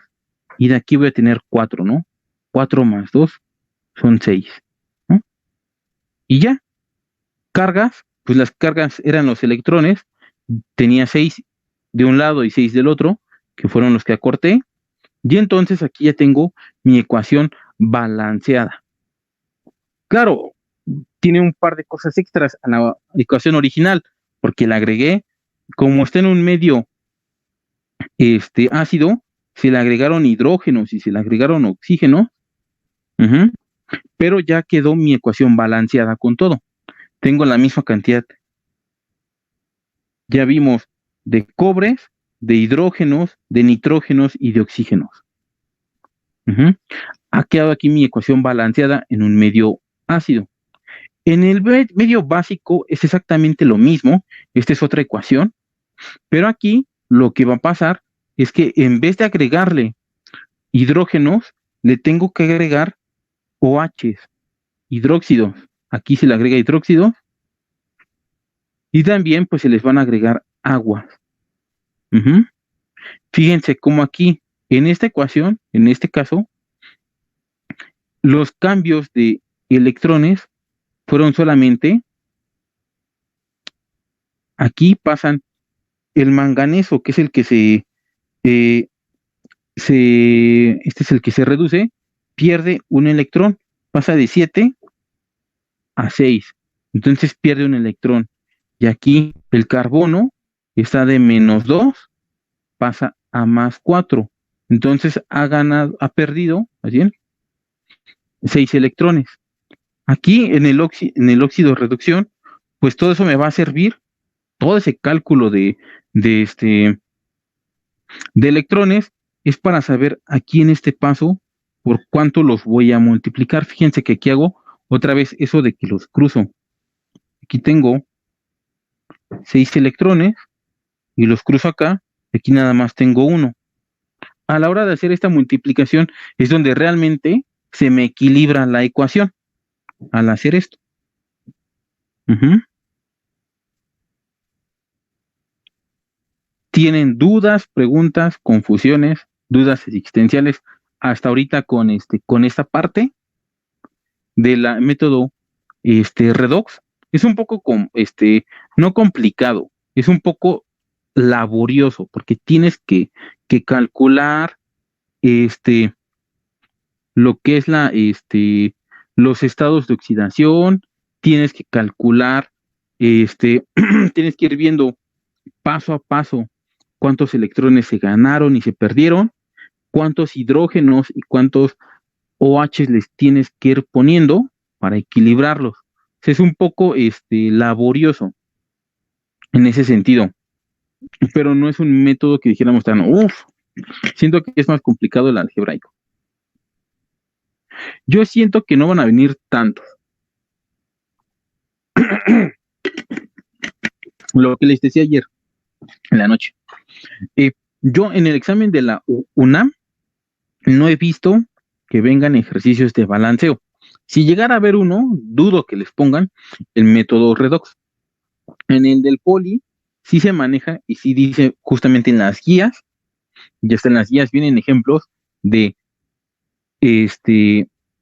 Y de aquí voy a tener 4, ¿no? 4 más 2 son 6, ¿no? Y ya, cargas, pues las cargas eran los electrones. Tenía 6 de un lado y 6 del otro, que fueron los que acorté. Y entonces aquí ya tengo mi ecuación balanceada. Claro, tiene un par de cosas extras a la ecuación original, porque la agregué, como está en un medio ácido, se le agregaron hidrógenos y se le agregaron oxígenos, pero ya quedó mi ecuación balanceada con todo. Tengo la misma cantidad, ya vimos, de cobres, de hidrógenos, de nitrógenos y de oxígenos. Ha quedado aquí mi ecuación balanceada en un medio ácido. En el medio básico es exactamente lo mismo. Esta es otra ecuación. Pero aquí lo que va a pasar es que en vez de agregarle hidrógenos, le tengo que agregar OH, hidróxidos. Aquí se le agrega hidróxidos. Y también pues se les van a agregar aguas. Fíjense cómo aquí, en esta ecuación, en este caso, los cambios de electrones fueron solamente, aquí pasan el manganeso, que es el que este es el que se reduce, pierde un electrón, pasa de 7 a 6, entonces pierde un electrón. Y aquí el carbono está de -2, pasa a +4, entonces ha perdido, ¿así? 6 electrones. Aquí en el óxido de reducción, pues todo eso me va a servir, todo ese cálculo de electrones es para saber aquí en este paso por cuánto los voy a multiplicar. Fíjense que aquí hago otra vez eso de que los cruzo. Aquí tengo 6 electrones y los cruzo acá. Aquí nada más tengo 1. A la hora de hacer esta multiplicación es donde realmente se me equilibra la ecuación al hacer esto. ¿Tienen dudas, preguntas, confusiones, dudas existenciales hasta ahorita con esta parte del método redox? Es un poco no complicado, es un poco laborioso porque tienes que calcular lo que es los estados de oxidación, tienes que calcular, tienes que ir viendo paso a paso cuántos electrones se ganaron y se perdieron, cuántos hidrógenos y cuántos OH les tienes que ir poniendo para equilibrarlos. Es un poco laborioso en ese sentido, pero no es un método que dijéramos tan, siento que es más complicado el algebraico. Yo siento que no van a venir tantos. Lo que les decía ayer en la noche. Yo en el examen de la UNAM no he visto que vengan ejercicios de balanceo. Si llegara a haber uno, dudo que les pongan el método redox. En el del poli sí se maneja y sí dice justamente en las guías, ya está en las guías, vienen ejemplos de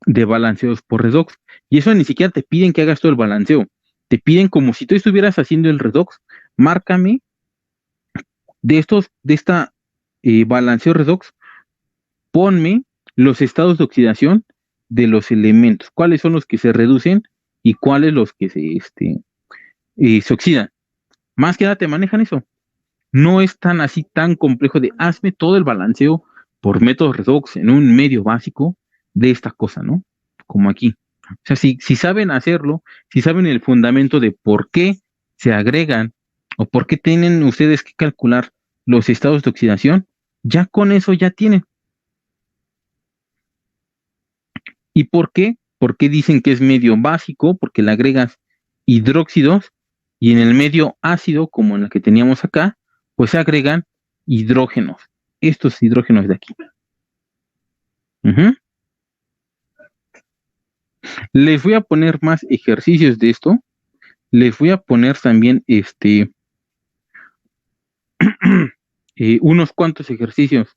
de balanceos por redox. Y eso ni siquiera te piden que hagas todo el balanceo. Te piden como si tú estuvieras haciendo el redox, márcame de esta balanceo redox, ponme los estados de oxidación de los elementos, cuáles son los que se reducen y cuáles los que se oxidan. Más que nada te manejan eso. No es tan así tan complejo de hazme todo el balanceo por método redox en un medio básico de esta cosa, ¿no? Como aquí. O sea, si saben hacerlo, si saben el fundamento de por qué se agregan o por qué tienen ustedes que calcular los estados de oxidación, ya con eso ya tienen. ¿Y por qué? Porque dicen que es medio básico, porque le agregas hidróxidos y en el medio ácido, como en la que teníamos acá, pues se agregan hidrógenos. Estos hidrógenos de aquí. Les voy a poner más ejercicios de esto. Les voy a poner también unos cuantos ejercicios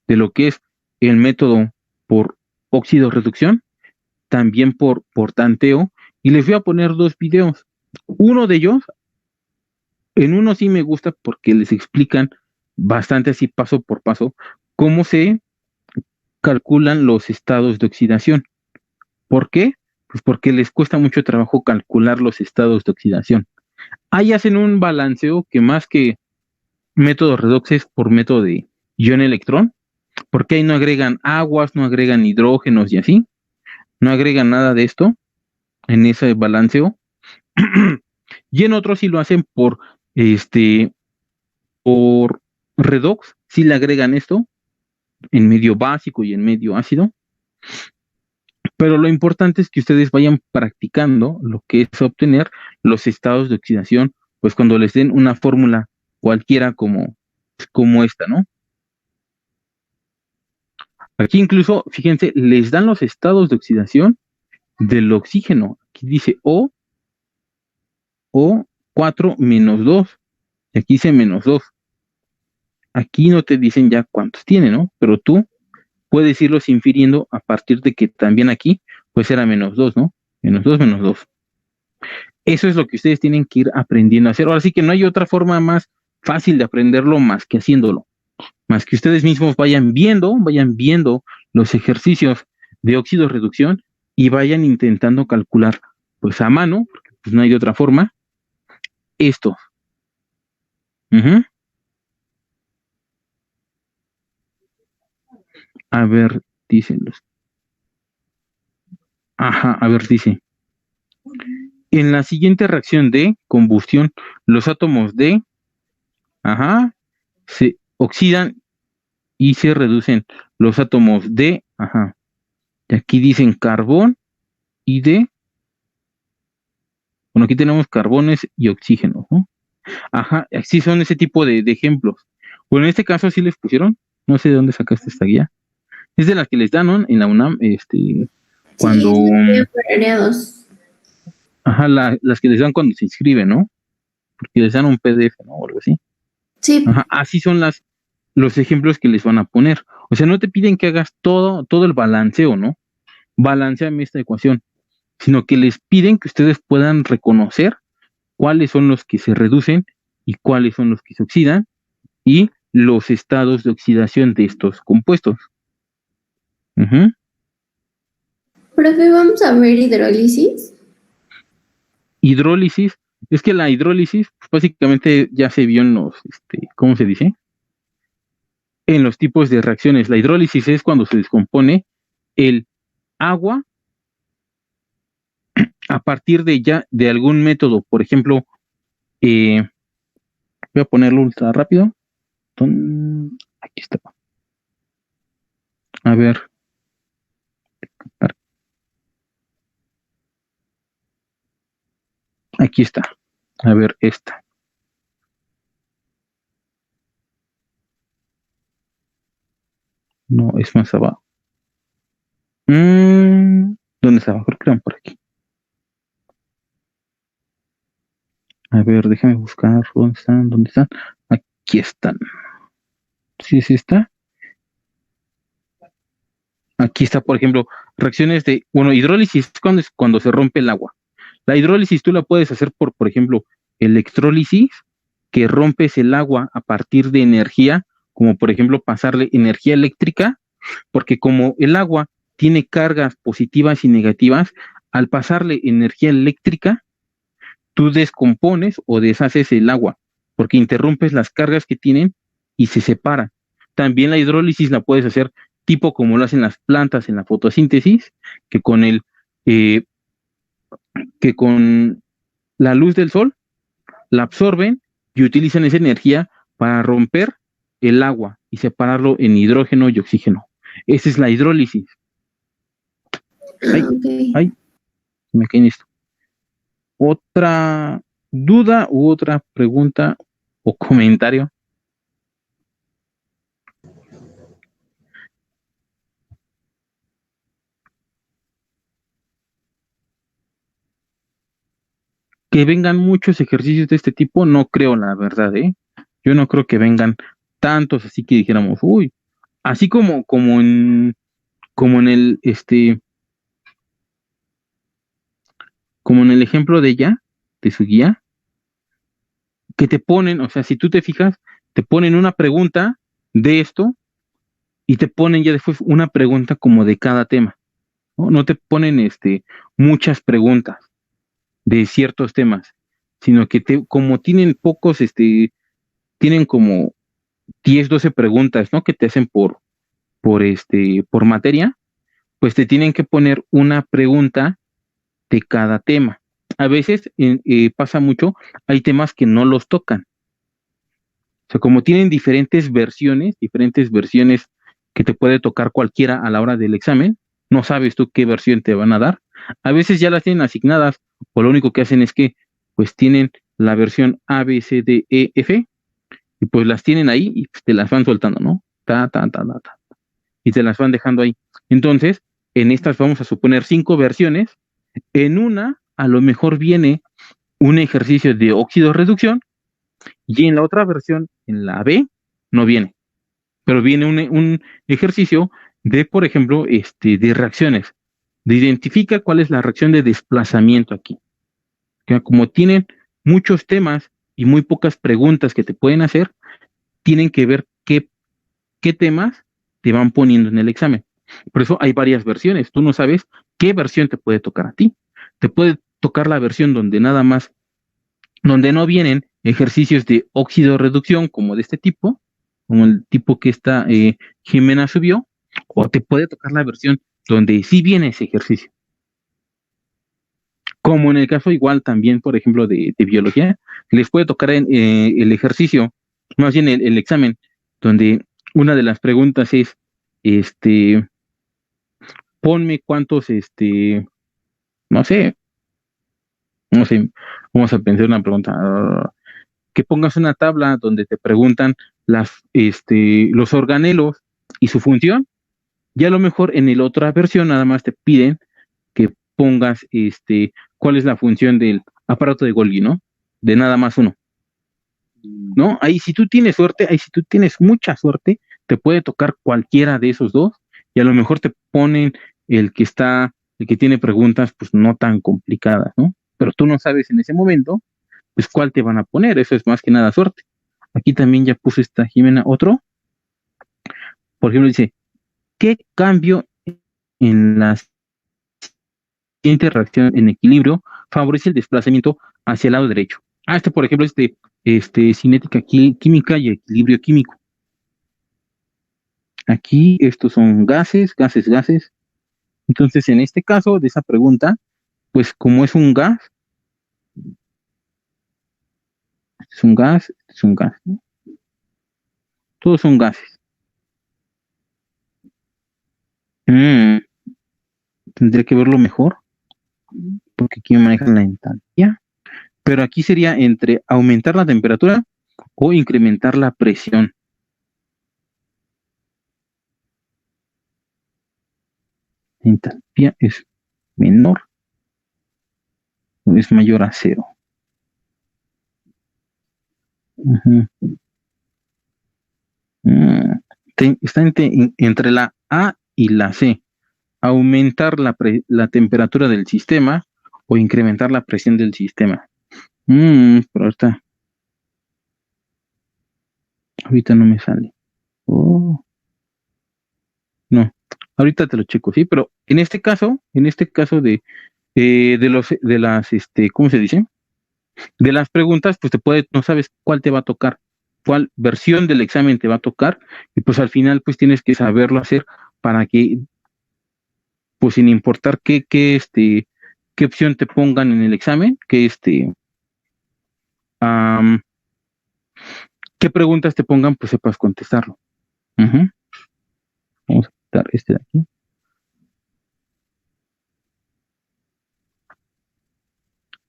de lo que es el método por óxido reducción, también por tanteo, y les voy a poner 2 videos. Uno de ellos, en uno sí me gusta porque les explican bastante así paso por paso cómo se calculan los estados de oxidación. ¿Por qué? Pues porque les cuesta mucho trabajo calcular los estados de oxidación. Ahí hacen un balanceo que más que método redox es por método de ion-electrón, porque ahí no agregan aguas, no agregan hidrógenos y así, no agregan nada de esto en ese balanceo. Y en otros sí lo hacen por redox, sí le agregan esto en medio básico y en medio ácido. Pero lo importante es que ustedes vayan practicando lo que es obtener los estados de oxidación, pues cuando les den una fórmula cualquiera como esta, ¿no? Aquí incluso, fíjense, les dan los estados de oxidación del oxígeno. Aquí dice O4-2. Y aquí dice -2. Aquí no te dicen ya cuántos tiene, ¿no? Pero tú puedes irlos infiriendo a partir de que también aquí, pues era -2, ¿no? -2. Eso es lo que ustedes tienen que ir aprendiendo a hacer. Ahora sí que no hay otra forma más fácil de aprenderlo más que haciéndolo. Más que ustedes mismos vayan viendo los ejercicios de óxido reducción y vayan intentando calcular, pues a mano, porque pues no hay de otra forma, esto. Ujú. A ver, dicen los. Ajá, a ver, dice. En la siguiente reacción de combustión, los átomos de, ajá, se oxidan y se reducen los átomos de, ajá, y aquí dicen carbón y de, bueno, aquí tenemos carbones y oxígeno, ¿no? Ajá, sí son ese tipo de ejemplos. Bueno, en este caso sí les pusieron, no sé de dónde sacaste esta guía, es de las que les dan, ¿no? En la UNAM, cuando, Sí, es la guía para áreas. ajá, las que les dan cuando se inscriben, ¿no? Porque les dan un PDF, ¿no? O algo así. Sí, Ajá, así son los ejemplos que les van a poner. O sea, no te piden que hagas todo el balanceo, ¿no? Balanceame esta ecuación, sino que les piden que ustedes puedan reconocer cuáles son los que se reducen y cuáles son los que se oxidan y los estados de oxidación de estos compuestos. Ujú. profe, vamos a ver hidrólisis. Hidrólisis, es que la hidrólisis pues, básicamente ya se vio en los, ¿cómo se dice? En los tipos de reacciones. La hidrólisis es cuando se descompone el agua a partir de algún método. Por ejemplo, voy a ponerlo ultra rápido. Aquí está. A ver. Aquí está. A ver, esta. No, es más abajo. ¿Dónde está abajo? Creo que eran por aquí. A ver, déjame buscar. ¿Dónde están? ¿Dónde están? Aquí están. ¿Sí es esta? Aquí está, por ejemplo, reacciones de, bueno, hidrólisis es cuando se rompe el agua. La hidrólisis tú la puedes hacer por ejemplo, electrólisis, que rompes el agua a partir de energía, como por ejemplo pasarle energía eléctrica, porque como el agua tiene cargas positivas y negativas, al pasarle energía eléctrica, tú descompones o deshaces el agua, porque interrumpes las cargas que tienen y se separa. También la hidrólisis la puedes hacer tipo como lo hacen las plantas en la fotosíntesis, que con eh, que con la luz del sol la absorben y utilizan esa energía para romper el agua y separarlo en hidrógeno y oxígeno. Esa es la hidrólisis. Ah, Ay, ok. ay, me caí en esto. ¿Otra duda u otra pregunta o comentario? que vengan muchos ejercicios de este tipo, no creo, la verdad, ¿eh? Yo no creo que vengan tantos, así que dijéramos, uy, así como en como en el ejemplo de ella, de su guía, que te ponen, o sea, si tú te fijas, te ponen una pregunta de esto y te ponen ya después una pregunta como de cada tema, ¿no? No te ponen muchas preguntas de ciertos temas, sino que como tienen pocos, tienen como 10 12 preguntas, ¿no? Que te hacen por materia, pues te tienen que poner una pregunta de cada tema. A veces pasa mucho, hay temas que no los tocan. O sea, como tienen diferentes versiones que te puede tocar cualquiera a la hora del examen, no sabes tú qué versión te van a dar. A veces ya las tienen asignadas, o lo único que hacen es que pues tienen la versión A, B, C, D, E, F, y pues las tienen ahí y pues, te las van soltando, ¿no? Ta, y te las van dejando ahí. Entonces, en estas vamos a suponer 5 versiones. En una, a lo mejor viene un ejercicio de óxido reducción, y en la otra versión, en la B, no viene, pero viene un ejercicio de, por ejemplo, de reacciones, de identifica cuál es la reacción de desplazamiento aquí. Que como tienen muchos temas y muy pocas preguntas que te pueden hacer, tienen que ver qué temas te van poniendo en el examen. Por eso hay varias versiones. Tú no sabes qué versión te puede tocar a ti. Te puede tocar la versión donde no vienen ejercicios de óxido reducción como de este tipo, como el tipo que esta Jimena subió, o te puede tocar la versión donde sí viene ese ejercicio. Como en el caso igual también, por ejemplo, de biología, les puede tocar el ejercicio, más bien el examen, donde una de las preguntas es, este, ponme cuántos, no sé, no sé, vamos a pensar una pregunta, que pongas una tabla donde te preguntan los organelos y su función, y a lo mejor en la otra versión nada más te piden que pongas cuál es la función del aparato de Golgi, ¿no? De nada más uno, ¿no? Ahí si tú tienes suerte, ahí si tú tienes mucha suerte, te puede tocar cualquiera de esos dos, y a lo mejor te ponen el que tiene preguntas, pues no tan complicadas, ¿no? Pero tú no sabes en ese momento, pues cuál te van a poner, eso es más que nada suerte. Aquí también ya puse esta Jimena otro, por ejemplo, dice, ¿qué cambio en la siguiente reacción en equilibrio favorece el desplazamiento hacia el lado derecho? Ah, por ejemplo, cinética química y equilibrio químico. Aquí estos son gases. Entonces, en este caso de esa pregunta, pues como es un gas, es un gas, ¿no? Todos son gases. Mm, Tendría que verlo mejor, porque aquí me manejan la entalpía. Pero aquí sería entre aumentar la temperatura o incrementar la presión. La entalpía es menor o es mayor a cero. Ujú. Mm, Está entre la A y la C. Aumentar la temperatura del sistema o incrementar la presión del sistema. Pero ahorita no me sale. Oh, no, ahorita te lo checo, sí, pero en este caso de las, ¿cómo se dice? De las preguntas, pues no sabes cuál te va a tocar, cuál versión del examen te va a tocar, y pues al final, pues tienes que saberlo hacer para que, pues sin importar qué opción te pongan en el examen, am, qué preguntas te pongan, pues sepas contestarlo. Ujú. Vamos a quitar este de aquí.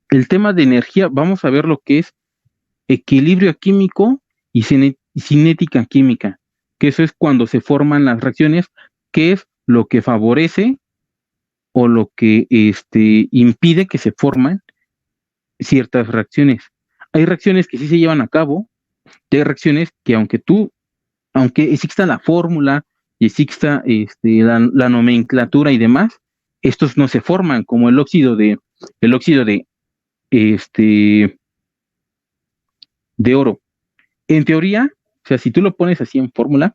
El tema de energía, vamos a ver lo que es equilibrio químico y cinética química, que eso es cuando se forman las reacciones, que es lo que favorece o lo que impide que se forman ciertas reacciones. Hay reacciones que sí se llevan a cabo, y hay reacciones que aunque exista la fórmula y exista la nomenclatura y demás, estos no se forman, como el óxido este, de oro. En teoría, o sea, si tú lo pones así en fórmula,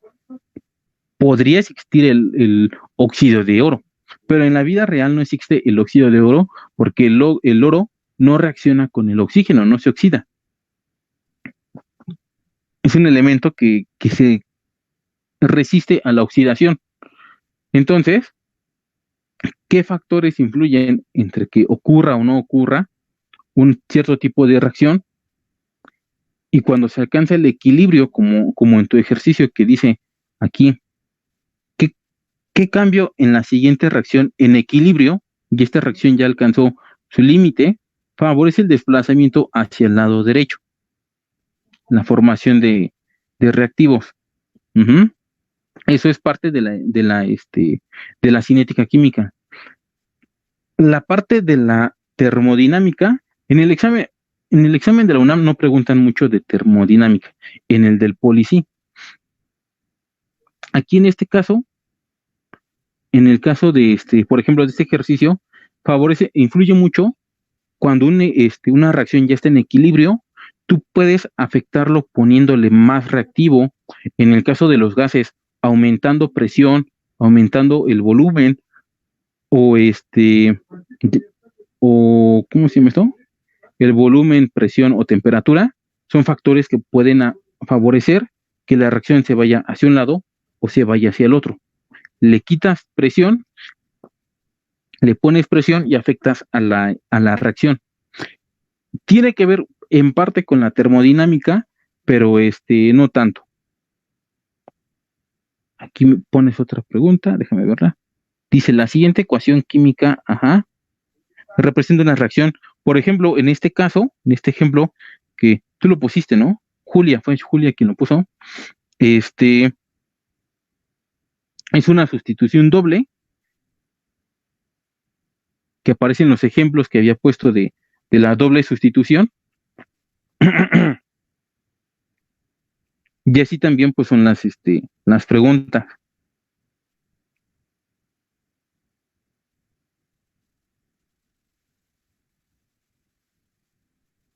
podría existir el óxido de oro, pero en la vida real no existe el óxido de oro porque el oro no reacciona con el oxígeno, no se oxida. Es un elemento que se resiste a la oxidación. Entonces, ¿qué factores influyen entre que ocurra o no ocurra un cierto tipo de reacción? Y cuando se alcanza el equilibrio, como en tu ejercicio que dice aquí, ¿qué, qué cambio en la siguiente reacción en equilibrio? Y esta reacción ya alcanzó su límite, favorece el desplazamiento hacia el lado derecho, la formación de reactivos. Ujú. Eso es parte de la cinética química. La parte de la termodinámica, en el examen de la UNAM no preguntan mucho de termodinámica, en el del Poli sí. Aquí en este caso, en el caso por ejemplo, de este ejercicio, favorece, influye mucho cuando una reacción ya está en equilibrio, tú puedes afectarlo poniéndole más reactivo. En el caso de los gases, aumentando presión, aumentando el volumen, o ¿cómo se llama esto? El volumen, presión o temperatura son factores que pueden favorecer que la reacción se vaya hacia un lado o se vaya hacia el otro. Le quitas presión, le pones presión y afectas a la reacción. Tiene que ver en parte con la termodinámica, pero no tanto. Aquí me pones otra pregunta, déjame verla. Dice, la siguiente ecuación química, representa una reacción. Por ejemplo, en este caso, en este ejemplo, que tú lo pusiste, ¿no? Fue Julia quien lo puso. Es una sustitución doble que aparece en los ejemplos que había puesto de la doble sustitución. Y así también pues son las preguntas.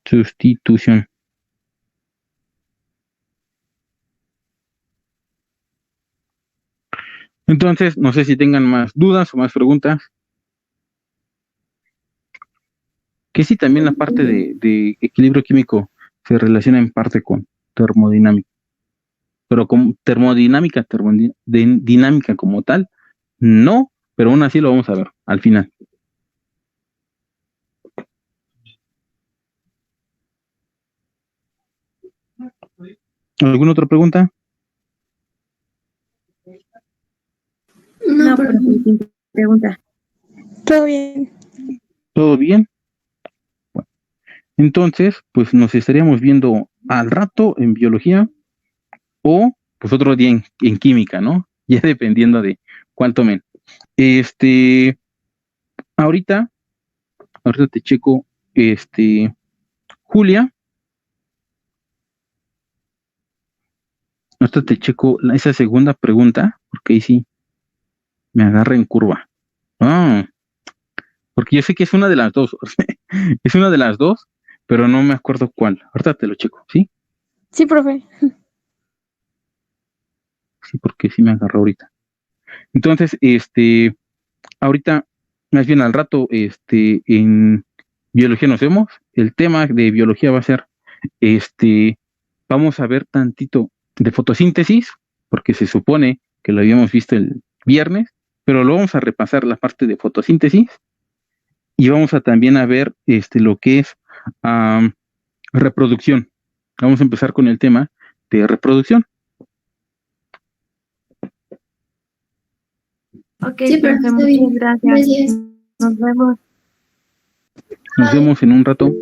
Sustitución. Entonces, no sé si tengan más dudas o más preguntas. Que sí, también la parte de equilibrio químico se relaciona en parte con termodinámica. Pero con dinámica como tal, no, pero aún así lo vamos a ver al final. ¿Alguna otra pregunta? No, profe, profe. sin pregunta. Todo bien. ¿Todo bien? Bueno, entonces, pues nos estaríamos viendo al rato en biología o pues otro día en química, ¿no? Ya dependiendo de cuánto men. Este, ahorita, ahorita te checo, Julia, ahorita te checo esa segunda pregunta, porque ahí sí me agarra en curva. Ah, porque yo sé que es una de las dos, es una de las dos, pero no me acuerdo cuál. Ahorita te lo checo, ¿sí? Sí, profe. Sí, porque sí me agarró ahorita. Entonces, ahorita, más bien al rato, en biología nos vemos. El tema de biología va a ser, vamos a ver tantito de fotosíntesis, porque se supone que lo habíamos visto el viernes, pero lo vamos a repasar la parte de fotosíntesis y vamos a también a ver lo que es reproducción. Vamos a empezar con el tema de reproducción. Ok, Sí, profe, profe, está muchas bien. gracias. Gracias. Nos vemos. Nos vemos en un rato.